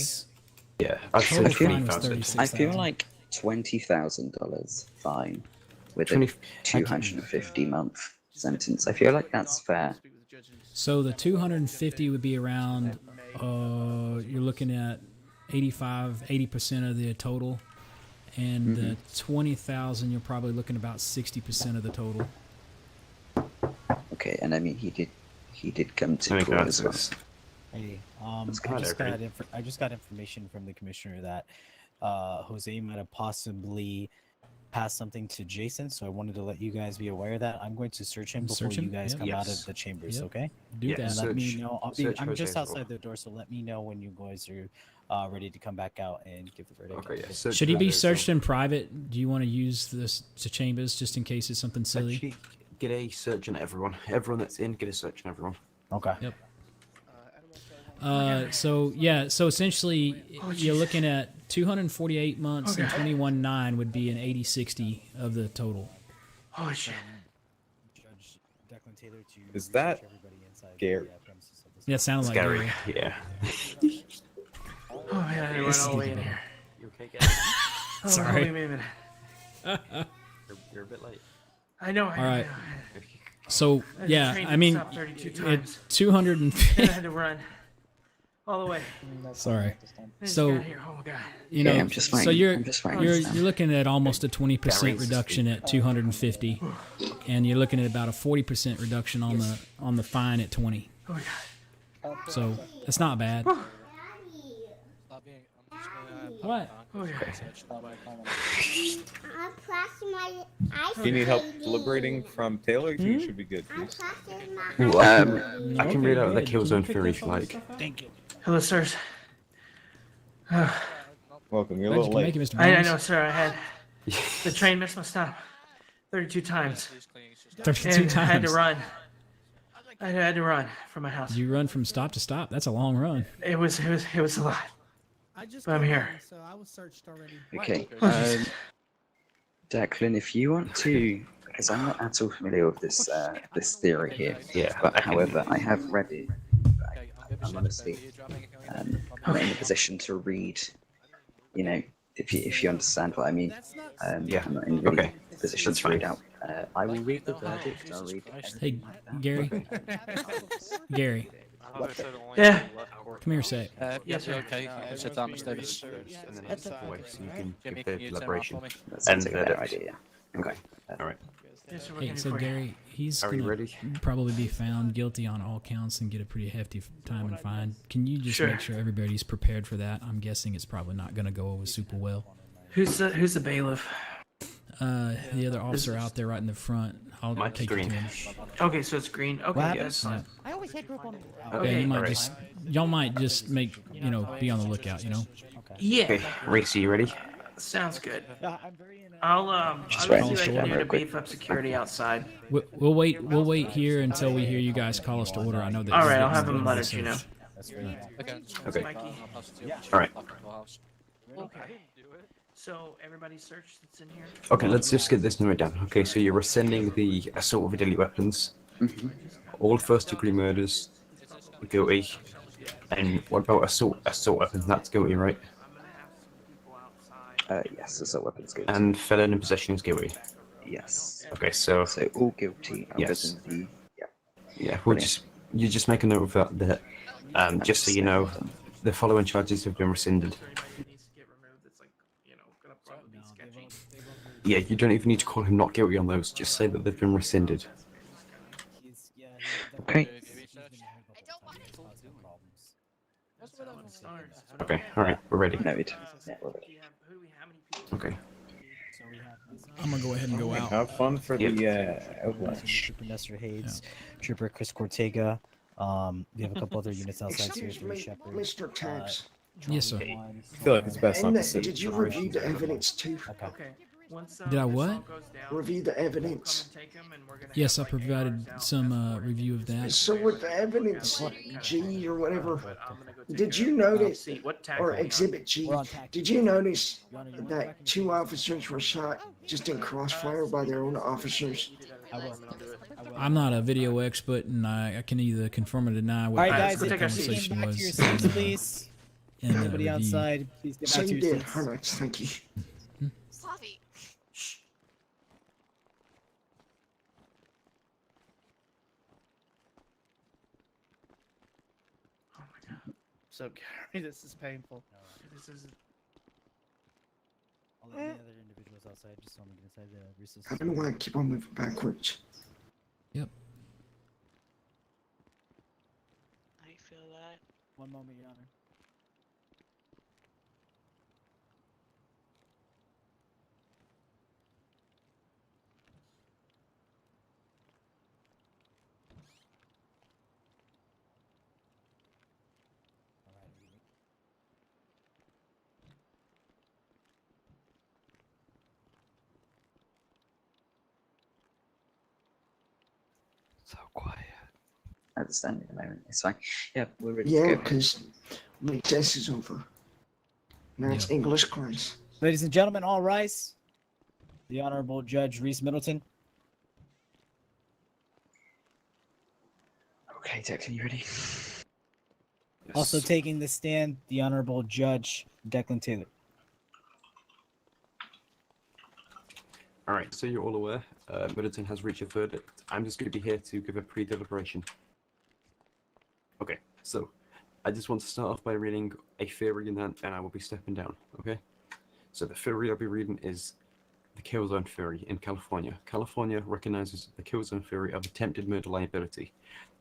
S3: Yeah, I'd say
S1: Total fine was
S3: 20,000.
S12: I feel like $20,000 fine with a 250-month sentence. I feel like that's fair.
S1: So the 250 would be around, you're looking at 80% of the total. And the 20,000, you're probably looking about 60% of the total.
S12: Okay, and I mean, he did come to court as well.
S16: Hey, I just got information from the commissioner that Jose might have possibly passed something to Jason, so I wanted to let you guys be aware of that. I'm going to search him before you guys come out of the chambers, okay? And let me know. I'm just outside the door, so let me know when you guys are ready to come back out and give the verdict.
S3: Okay,
S1: Should he be searched in private? Do you want to use this to chambers just in case it's something silly?
S3: Actually, get a search on everyone. Everyone that's in, get a search on everyone.
S16: Okay.
S1: Yep. So essentially, you're looking at 248 months and 21.9 would be an 80/60 of the total.
S16: Holy shit.
S2: Is that Gary?
S1: Yeah, it sounded like
S3: Scary.
S1: Gary.
S3: Yeah.
S5: Oh man, I went all the way in here.
S3: You okay, guys?
S1: Sorry.
S5: Wait a minute.
S3: You're a bit late.
S5: I know.
S1: All right. So
S5: The
S1: yeah,
S5: train
S1: I mean,
S5: stopped 32 times.
S1: 250.
S5: And I had to run all the way.
S1: Sorry.
S5: Just
S1: So
S5: got here. Oh my god.
S1: you know,
S12: I'm just
S1: so
S12: writing-
S1: you're
S12: I'm just writing
S1: you're
S12: this down.
S1: you're looking at almost a 20% reduction at 250, and you're looking at about a 40% reduction on the fine at 20.
S5: Oh my god.
S1: So that's not bad.
S13: I'm just
S1: What?
S2: Do you need help deliberating from Taylor? You should be good, please.
S3: Ooh, I can read out the
S1: good.
S3: kill
S1: Can
S3: zone
S1: you pick
S3: theory
S1: that
S3: if you
S1: phone
S3: like.
S1: stuff up?
S6: Thank you.
S5: Hello, sirs.
S2: Welcome. You're a
S1: Glad you
S2: little
S1: can
S2: late.
S1: make it, Mr.
S5: I
S1: Barnes.
S5: know, sir. I had the train missed my stop 32 times.
S1: 32
S5: and I had to
S1: times.
S5: run. I had to run from my house.
S1: Did you run from stop to stop? That's a long run.
S5: It was a lot.
S6: I just
S5: But I'm
S6: came
S5: here.
S6: in, so I was searched already.
S12: Okay.
S5: Oh, jeez.
S12: Declan, if you want to, because I'm not at all familiar with this this theory here.
S3: Yeah,
S12: But
S3: I can-
S12: however, I have read it. I'm honestly not in a position to read. You know, if you understand what I mean.
S3: Yeah.
S12: I'm not in really
S3: Okay.
S12: position
S3: That's
S12: to read
S3: fine.
S12: out. I will read the verdict. I'll read.
S1: Hey, Gary. Gary,
S5: Yeah.
S1: come here a sec.
S5: Yes, sir.
S13: Okay, you can sit down, Mr. Davis.
S3: And then it's away, so you can
S13: Jimmy,
S3: give
S13: can
S3: the
S13: you turn around
S3: deliberation.
S13: for me?
S12: That sounds like a better
S3: verdict.
S12: idea. Okay.
S3: All right.
S5: Yes, sir. What
S1: Hey,
S5: can I do
S1: so
S5: for you?
S1: Gary, he's
S3: Are we
S1: gonna
S3: ready?
S1: probably be found guilty on all counts and get a pretty hefty time and fine. Can you just
S5: Sure.
S1: make sure everybody's prepared for that? I'm guessing it's probably not going to go over super well.
S5: Who's the bailiff?
S1: The other officer out there right in the front. I'll
S3: Mike's
S1: take you to
S3: green.
S1: him.
S5: Okay, so it's green. Okay,
S16: What?
S5: yeah, that's fine.
S8: I always had group on.
S1: Yeah,
S5: Okay.
S1: you might
S3: alright.
S1: just y'all might just make be on the lookout.
S5: Yeah.
S3: Okay, Reese, are you ready?
S5: Sounds good.
S16: I'm very
S5: I'll
S12: Just
S5: see
S12: writing
S5: what
S12: this
S5: I
S12: shit
S5: can
S12: down
S5: do
S12: real
S5: to
S12: quick.
S5: beef up security outside.
S1: We'll wait here until we hear you guys call us to order. I know that.
S5: All right,
S1: you're
S5: I'll have
S1: getting
S5: him
S1: ready
S5: let
S1: to
S5: you know.
S1: search.
S13: Okay.
S3: Okay.
S5: Mikey.
S3: All right.
S5: Okay. So everybody search that's in here.
S3: Okay, let's just get this note down. Okay, so you're rescinding the assault with deadly weapons, all first-degree murders, guilty, and what about assault weapons? That's guilty, right?
S12: Yes, assault weapons good.
S3: And felon in possession is guilty.
S12: Yes.
S3: Okay, so
S12: So all guilty other
S3: Yes.
S12: than the
S3: yeah, we'll you just make a note of that. Just so you know, the following charges have been rescinded. Yeah, you don't even need to call him not guilty on those. Just say that they've been rescinded.
S12: Okay.
S3: Okay, all right, we're ready.
S12: Noted. Yeah, we're ready.
S3: Okay.
S1: I'm gonna go ahead and go out.
S2: Have fun for
S3: Yep.
S2: the outlash.
S16: Trooper Nestor Hayes, Trooper Chris Cortega. We have a couple other units outside here.
S10: Excuse me,
S16: Shepherd.
S10: Mr. Taps.
S1: Yes, sir.
S2: I feel like it's best not
S10: And
S2: to sit.
S10: did you review the evidence too?
S5: Okay. Once,
S1: Did I
S5: this
S1: what?
S5: all goes down,
S10: Review the evidence.
S5: come and take 'em, and we're gonna
S1: Yes, I
S5: have, like,
S1: provided
S5: ARs out
S1: some
S5: escorting
S1: review of that.
S10: So with the evidence, G or whatever, did you
S5: I'll
S10: notice,
S5: see what tax
S10: or
S5: are we on?
S10: Exhibit G, did you notice that 2 officers were shot just in crossfire by their own officers?
S1: I'm not a video expert, and I can either confirm or deny what
S16: All right,
S1: the
S16: guys,
S5: go take our
S1: conversation
S16: back
S1: was.
S16: to your seats, please.
S1: in the
S16: Everybody
S1: review.
S16: outside, please get
S10: So
S16: back to
S10: you
S16: your
S10: did,
S16: seats.
S10: alright, thank you.
S15: Slavi.
S9: So Gary, this is painful.
S5: This is
S16: I'll let the other individuals outside just so I'm get inside the recess.
S10: I don't want to keep on moving backwards.
S1: Yep.
S8: I feel that.
S16: One moment, Your Honor.
S12: So quiet. Understanding at the moment. It's fine. Yeah, we're ready
S10: Yeah,
S12: to go.
S10: because my test is over. Now it's English class.
S16: Ladies and gentlemen, all rise. The Honorable Judge Reese Middleton.
S12: Okay, Declan, you ready?
S16: Also taking the stand, the Honorable Judge Declan Taylor.
S3: All right, so you're all aware, Middleton has reached a verdict. I'm just going to be here to give a pre-deliberation. Okay, so I just want to start off by reading a theory and then I will be stepping down, okay? So the theory I'll be reading is the kill zone theory in California. California recognizes the kill zone theory of attempted murder liability.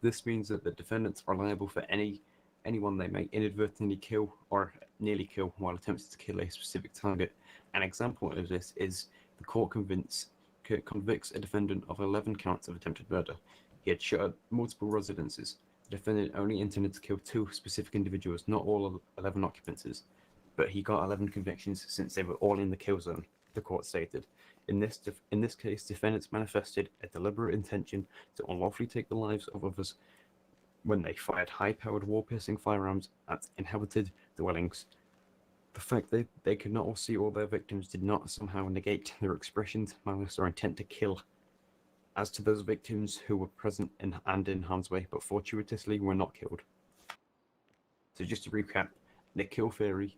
S3: This means that the defendants are liable for any anyone they may inadvertently kill or nearly kill while attempting to kill a specific target. An example of this is the court convicts a defendant of 11 counts of attempted murder. He had shot at multiple residences. The defendant only intended to kill 2 specific individuals, not all 11 occupants, but he got 11 convictions since they were all in the kill zone, the court stated. In this case, defendants manifested a deliberate intention to unlawfully take the lives of others when they fired high-powered wall-piercing firearms at inhabited dwellings. The fact that they could not all see all their victims did not somehow negate their expressions, malice, or intent to kill. As to those victims who were present and in harm's way, but fortuitously were not killed. So just to recap, the kill theory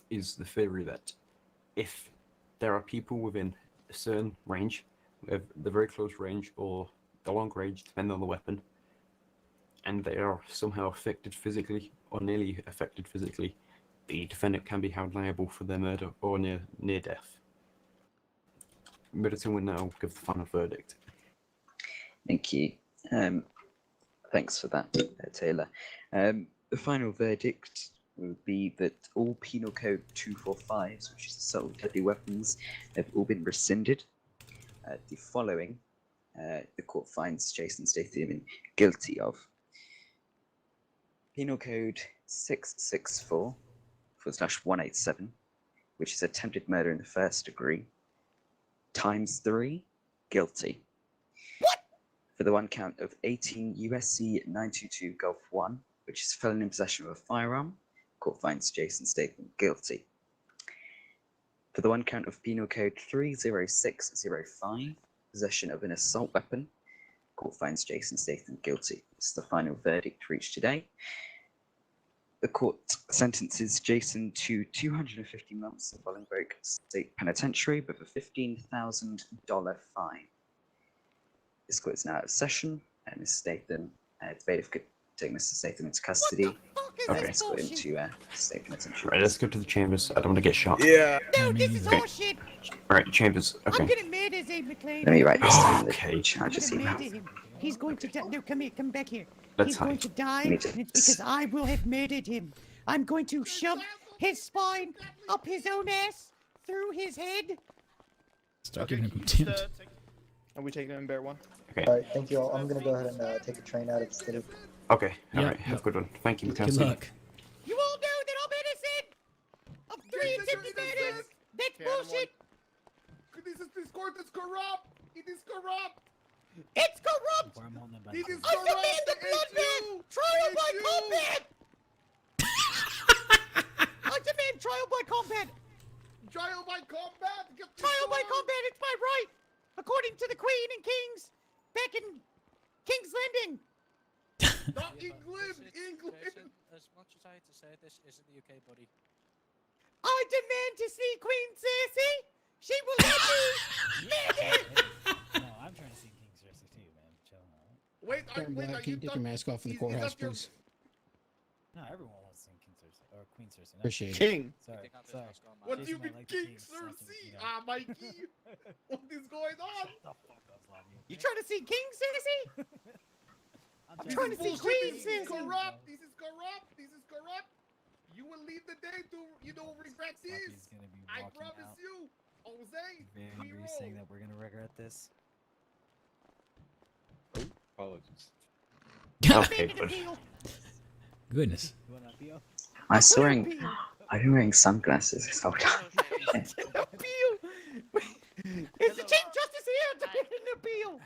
S3: is the theory that if there are people within a certain range, the very close range or the long range, depending on the weapon, and they are somehow affected physically or nearly affected physically, the defendant can be held liable for their murder or near death. Middleton will now give the final verdict.
S12: Thank you. Thanks for that, Taylor. The final verdict would be that all Penal Code 245s, which is assault with deadly weapons, have all been rescinded. The following, the court finds Jason Statham guilty of Penal Code 664/187, which is attempted murder in the first degree, ×3, guilty. What? For the one count of 18 USC 922 Gulf 1, which is felon in possession of a firearm, court finds Jason Statham guilty. For the one count of Penal Code 30605, possession of an assault weapon, court finds Jason Statham guilty. This is the final verdict reached today. The court sentences Jason to 250 months in Bolingbroke State Penitentiary with a $15,000 fine. This court is now out of session, and Mr. Statham, debate of taking Mr. Statham into custody. Okay, escort him to State Penitentiary.
S3: Right, let's go to the chambers. I don't want to get shot.
S11: Yeah.
S5: No, this is horseshit.
S3: Alright, chambers.
S5: I'm
S3: Okay.
S5: gonna murder Zane McLean.
S12: Let me write this down.
S3: Okay.
S5: I'm gonna murder him. He's going to die. No, come here, come back here.
S3: Let's
S5: He's going
S3: hide.
S5: to die, and it's because I will have murdered him. I'm going to shove his spine up his own ass, through his head.
S1: Start giving him contempt.
S9: Are we taking him bear one?
S3: Okay.
S4: Alright, thank you all. I'm gonna go ahead and take a train out of the city.
S3: Okay,
S1: Yeah,
S3: alright, have a good one. Thank you,
S1: Good
S3: McCaskey.
S1: luck.
S5: You all know that I'm innocent of 3 attempted murders. That's bullshit.
S11: This court is corrupt. It is corrupt.
S5: It's corrupt.
S11: It is
S5: I demand
S11: corrupt.
S5: the bloodbath. Trial by combat. I demand trial by combat.
S11: Trial by combat.
S5: Trial by combat. It's my right, according to the Queen and Kings back in King's Landing.
S11: Not England.
S13: Jason, as much as I hate to say it, this isn't the UK, buddy.
S5: I demand to see Queen Cersei. She will let me murder.
S16: No, I'm trying to see King Cersei too, man. Chill out.
S11: Wait,
S6: Can you take your mask off in the courthouse, please?
S16: No, everyone wants to see King Cersei or Queen Cersei. No.
S6: Appreciate it.
S9: King.
S16: Sorry, sorry.
S11: What do you
S16: Jason
S11: mean,
S16: might like the
S11: King
S16: King's something,
S11: Cersei?
S16: you know.
S11: Ah, Mikey. What is going on?
S16: The fuck up, Flavio.
S5: You trying to see King Cersei? I'm trying to see
S11: Bullshit.
S5: Queen
S11: This is
S5: Cersei.
S11: corrupt. This is corrupt. This is corrupt. You will leave the day to, regret
S16: Slappy's
S11: this.
S16: gonna be
S11: I
S16: walking
S11: promise
S16: out
S11: you. Jose,
S16: very
S11: we
S16: angry,
S11: roll.
S16: saying that we're gonna regret this.
S2: Apologies.
S3: Okay, good.
S1: Goodness.
S16: You want to appeal?
S12: I'm wearing sunglasses. Hold on.
S5: Appeal. Is the Chief Justice here to get an appeal?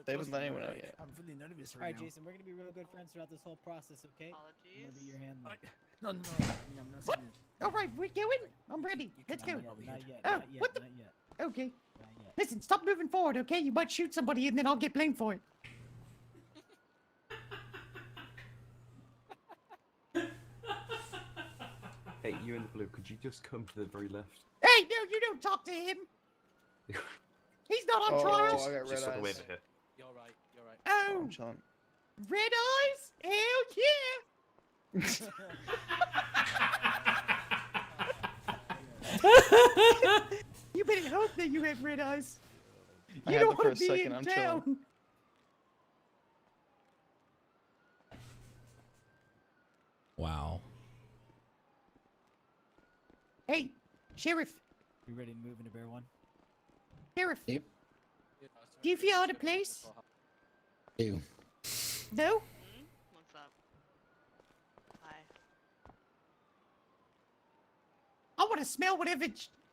S9: They haven't let anyone out yet.
S6: I'm feeling nervous
S16: All right, Jason, we're gonna be real good friends throughout this whole process, okay? I'm gonna be your hand.
S6: No, I'm not
S5: What?
S6: saying
S5: All right, we're going. I'm ready. Let's go.
S16: Not yet.
S5: Oh,
S16: Not yet.
S5: what the?
S16: Not yet.
S5: Okay.
S16: Not yet.
S5: Listen, stop moving forward, okay? You might shoot somebody and then I'll get blamed for it.
S3: Hey, you in the blue, could you just come to the very left?
S5: Hey, no, you don't talk to him. He's not on
S9: Oh,
S5: trial.
S9: I got red
S3: Just sort of
S9: eyes.
S3: over here.
S13: You're right, you're right.
S5: Oh,
S9: I'm chilling.
S5: red eyes? Hell yeah. You better hope that you have red eyes.
S9: I
S5: You
S9: had
S5: don't
S9: them for
S5: want
S9: a
S5: to be
S9: second,
S5: in
S9: I'm chilling.
S5: town. Hey, Sheriff.
S16: You ready to move into Bear 1?
S5: Sheriff.
S14: Yep.
S5: Do you feel out of place?
S14: Ew.
S5: No?
S8: What's up? Hi.
S5: I want to smell whatever.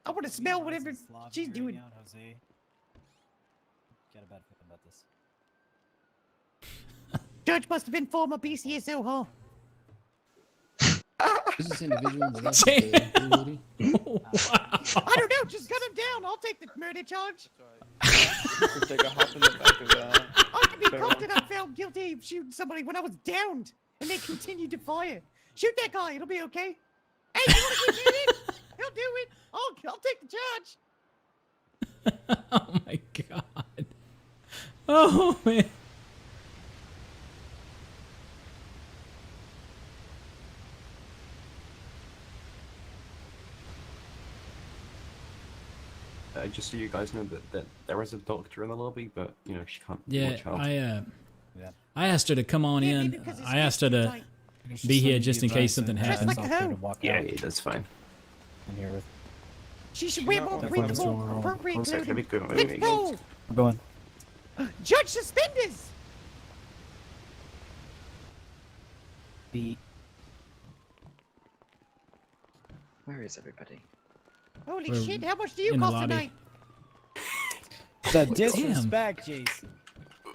S5: I want to smell whatever she's doing.
S16: Jose. Got a bad feeling about this.
S5: Judge must have been former BCSO, huh?
S14: Is this individual in the left?
S1: Damn.
S5: I don't know. Just cut him down. I'll take the murder charge.
S9: Take a hop in the back of
S5: I can be
S9: Bear
S5: caught
S9: one.
S5: and I'm found guilty of shooting somebody when I was downed, and they continued to fire. Shoot that guy. It'll be okay. Hey, you want to get it? He'll do it. I'll take the charge.
S1: Oh my god. Oh man.
S3: Just so you guys know that there is a doctor in the lobby, but you know she can't
S1: Yeah,
S3: watch out.
S1: I asked her to come on in. I asked her to be here just in case something happens.
S3: Yeah, that's fine.
S16: I'm here with.
S5: She should wear more appropriate
S3: One sec, let me
S5: clothing.
S3: go.
S5: Let's go.
S16: I'm going.
S5: Judge suspenders.
S12: Where is everybody?
S5: Holy
S1: We're
S5: shit! How much do you
S1: in the
S5: cost
S1: lobby.
S5: tonight?
S16: The disrespect, Jason.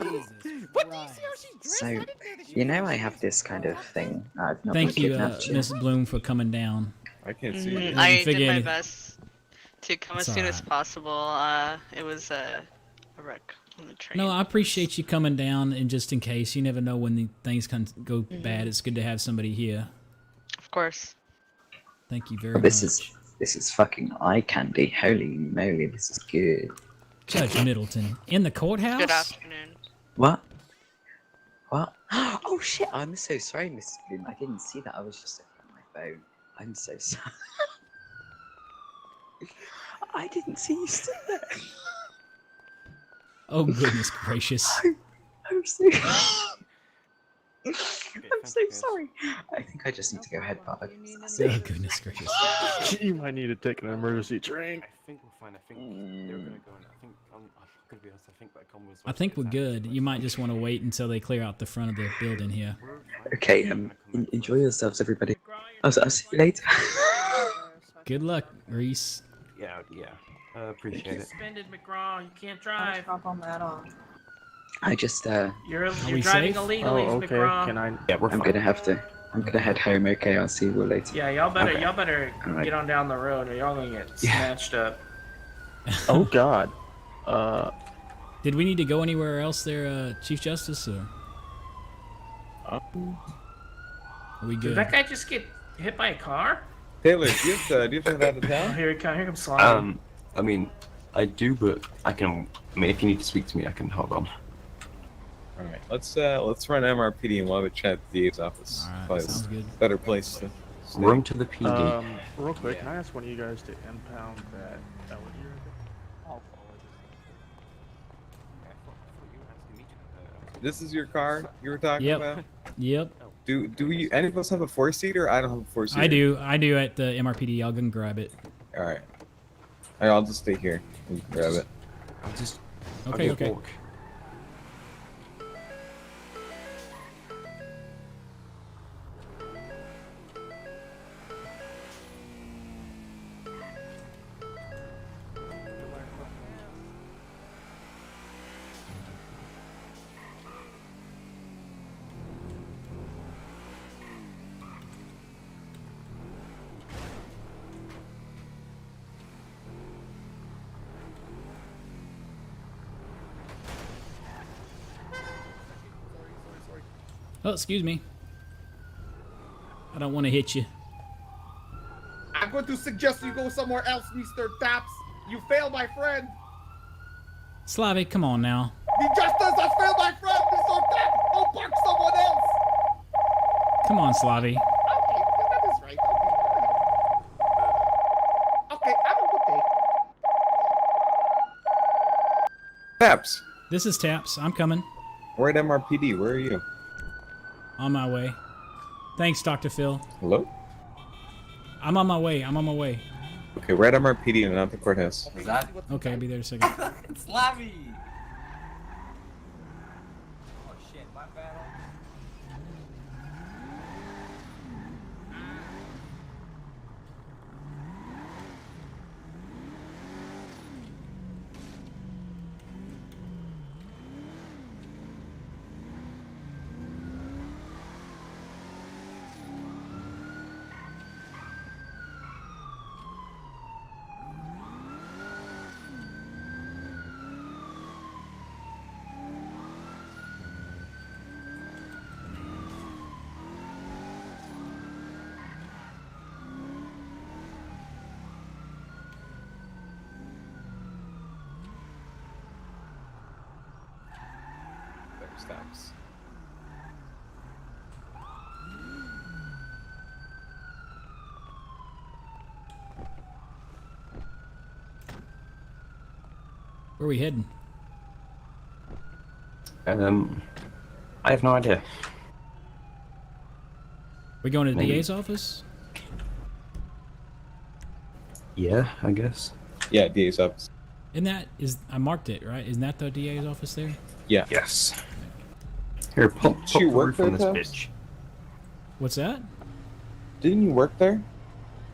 S16: Jesus
S5: What do you see how she dressed?
S12: So,
S5: I didn't know that she
S12: you know I have this kind of thing. I've not
S1: Thank
S12: been
S1: you,
S12: kidnapped yet.
S1: Miss Bloom, for coming down.
S2: I can't see
S1: Mhm.
S2: it.
S1: I
S8: I
S1: didn't
S8: did
S1: figure
S8: my
S1: any-
S8: best to come
S1: It's
S8: as soon as
S1: alright.
S8: possible. It was a wreck on the train.
S1: No, I appreciate you coming down, and just in case, you never know when the things can go
S8: Mm-hmm.
S1: bad. It's good to have somebody here.
S8: Of course.
S1: Thank you very
S12: Oh,
S1: much.
S12: this is fucking eye candy. Holy moly, this is good.
S1: Judge Middleton in the courthouse.
S8: Good afternoon.
S12: What? What? Oh shit! I'm so sorry, Mrs. Bloom. I didn't see that. I was just looking at my phone. I'm so sorry. I didn't see you stood there.
S1: Oh goodness gracious!
S12: I'm so. I'm so sorry. I think I just need to go head park.
S1: Oh goodness gracious!
S9: You might need to take an emergency train.
S3: I think we're fine. I think they're gonna go in. I think I'm gonna be honest. I think that con was.
S1: I think we're good. You might just want to wait until they clear out the front of the building here.
S12: Okay. Enjoy yourselves, everybody. I'll see you later.
S1: Good luck, Reese.
S3: Yeah. Appreciate it.
S19: Suspended, McGraw. You can't drive.
S7: on that on.
S12: I just
S19: You're
S1: we
S19: driving
S1: safe?
S19: illegally,
S9: Oh, okay.
S19: McGraw.
S9: Can I?
S3: Yeah, we're
S12: I'm
S3: fine.
S12: gonna head home. Okay, I'll see you all later.
S19: Yeah,
S12: Okay.
S19: y'all better
S12: Alright.
S19: get on down the road, or y'all gonna get snatched up.
S9: Oh God.
S1: Did we need to go anywhere else there, Chief Justice? Or are we
S19: Did
S1: good?
S19: that guy just get hit by a car?
S2: Taylor, do you have to head out of
S19: Oh,
S2: town?
S19: here he comes. Here comes Slime.
S3: I mean, I do, but I can. I mean, if you need to speak to me, I can hold on.
S2: All right, let's run MRPD and we'll have a chat at the DA's office.
S1: All right,
S2: Probably
S1: sounds
S2: a
S1: good.
S2: better place to. stay.
S3: Run to the PD.
S9: Real quick, can I ask one of you guys to impound that Woody right there? I'll follow
S2: This is your car you were talking
S1: Yep.
S2: about?
S1: Yep.
S2: Do we any of us have a 4-seater? I don't have a 4-seater.
S1: I do at the MRPD. I'll go and grab it.
S2: All right. I'll just stay here and grab it.
S3: I'll just.
S1: Okay,
S3: I'll
S1: okay.
S3: Walk.
S1: Oh, excuse me. I don't want to hit you.
S11: I'm going to suggest you go somewhere else, Mr. Taps. You failed my friend.
S1: Slavic, come on now.
S11: The justice has failed my friend, Mr. Taps. I'll park someone else.
S1: Come on, Slavi.
S11: Okay, that is right. Okay, have a good day.
S2: Taps.
S1: This is Taps. I'm coming.
S2: We're at MRPD. Where are you?
S1: On my way. Thanks, Dr. Phil.
S2: Hello?
S1: I'm on my way. I'm on my way.
S2: Okay, Red Armor PD and not the courthouse.
S20: Is that?
S1: Okay, I'll be there in a second.
S20: It's Lavi! Oh shit, my bad.
S2: There stops.
S1: Where are we heading?
S21: I have no idea.
S1: We going to the
S21: Maybe.
S1: DA's office?
S21: Yeah, I guess.
S2: Yeah, DA's office.
S1: I marked it, right? Isn't that the DA's office there?
S2: Yeah.
S21: Yes. Here, pop
S2: Did you
S21: the
S2: work
S21: roof
S2: there,
S21: on this
S2: Tubbs?
S21: bitch.
S1: What's that?
S2: Didn't you work there?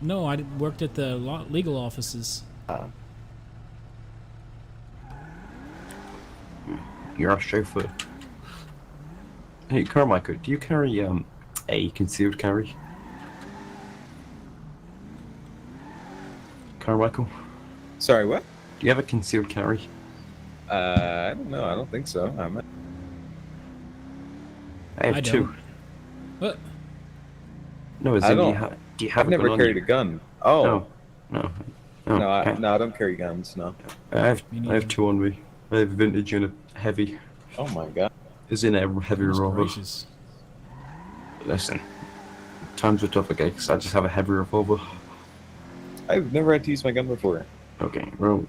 S1: No, I worked at the legal offices.
S21: You're our chauffeur. Hey, Carmichael, do you carry a concealed carry? Carmichael?
S2: Sorry, what?
S21: Do you have a concealed carry?
S2: I don't know. I don't think so.
S21: I have two.
S1: don't. What?
S21: No,
S2: I
S21: in,
S2: don't.
S21: do you have
S2: I've
S21: a
S2: never
S21: gun on
S2: carried
S21: you?
S2: a gun. Oh.
S21: No.
S2: No,
S21: okay.
S2: I don't carry guns. No.
S21: I have two on me. I have a vintage and a heavy.
S2: Oh my god.
S21: Is in a heavy
S1: Goodness
S21: revolver.
S1: gracious.
S21: Listen, times are tough, okay? Because I just have a heavy revolver.
S2: I've never had to use my gun before.
S21: Okay, well,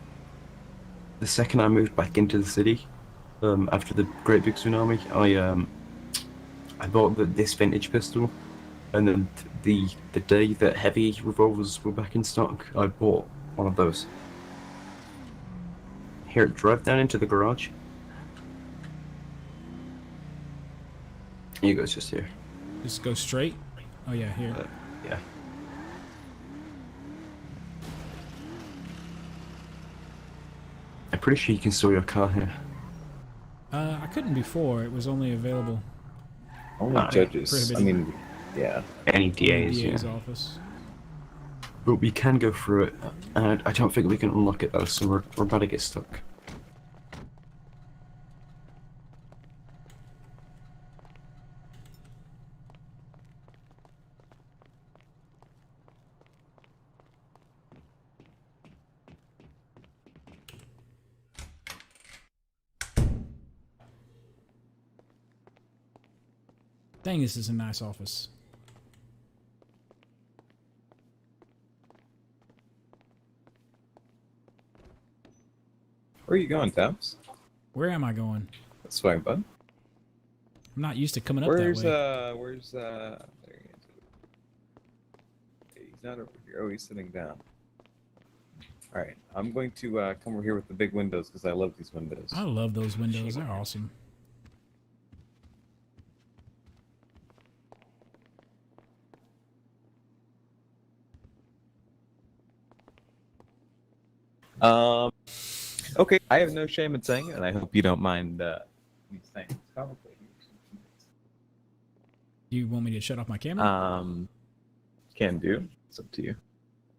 S21: the second I moved back into the city, after the Great Big Tsunami, I bought this vintage pistol, and then the day that heavy revolvers were back in stock, I bought one of those. Here, drive down into the garage. Here you go, it's just here.
S1: Just go straight? Oh, yeah, here.
S21: Yeah. I'm pretty sure you can store your car here.
S1: I couldn't before. It was only available.
S2: Only judges. I mean, yeah.
S21: Any DAs,
S1: DA's
S21: yeah.
S1: office.
S21: But we can go through it, and I don't think we can unlock it though, so we're about to get stuck.
S1: Dang, this is a nice office.
S2: Where are you going, Tabs?
S1: Where am I going?
S2: That's fine, bud.
S1: I'm not used to coming up that way.
S2: Where's there he is. Okay, he's not over here. Oh, he's sitting down. Alright, I'm going to come over here with the big windows because I love these windows.
S1: I love those windows. They're awesome.
S2: Okay, I have no shame in saying it, and I hope you don't mind me saying it. Probably.
S1: You want me to shut off my camera?
S2: Can do. It's up to you.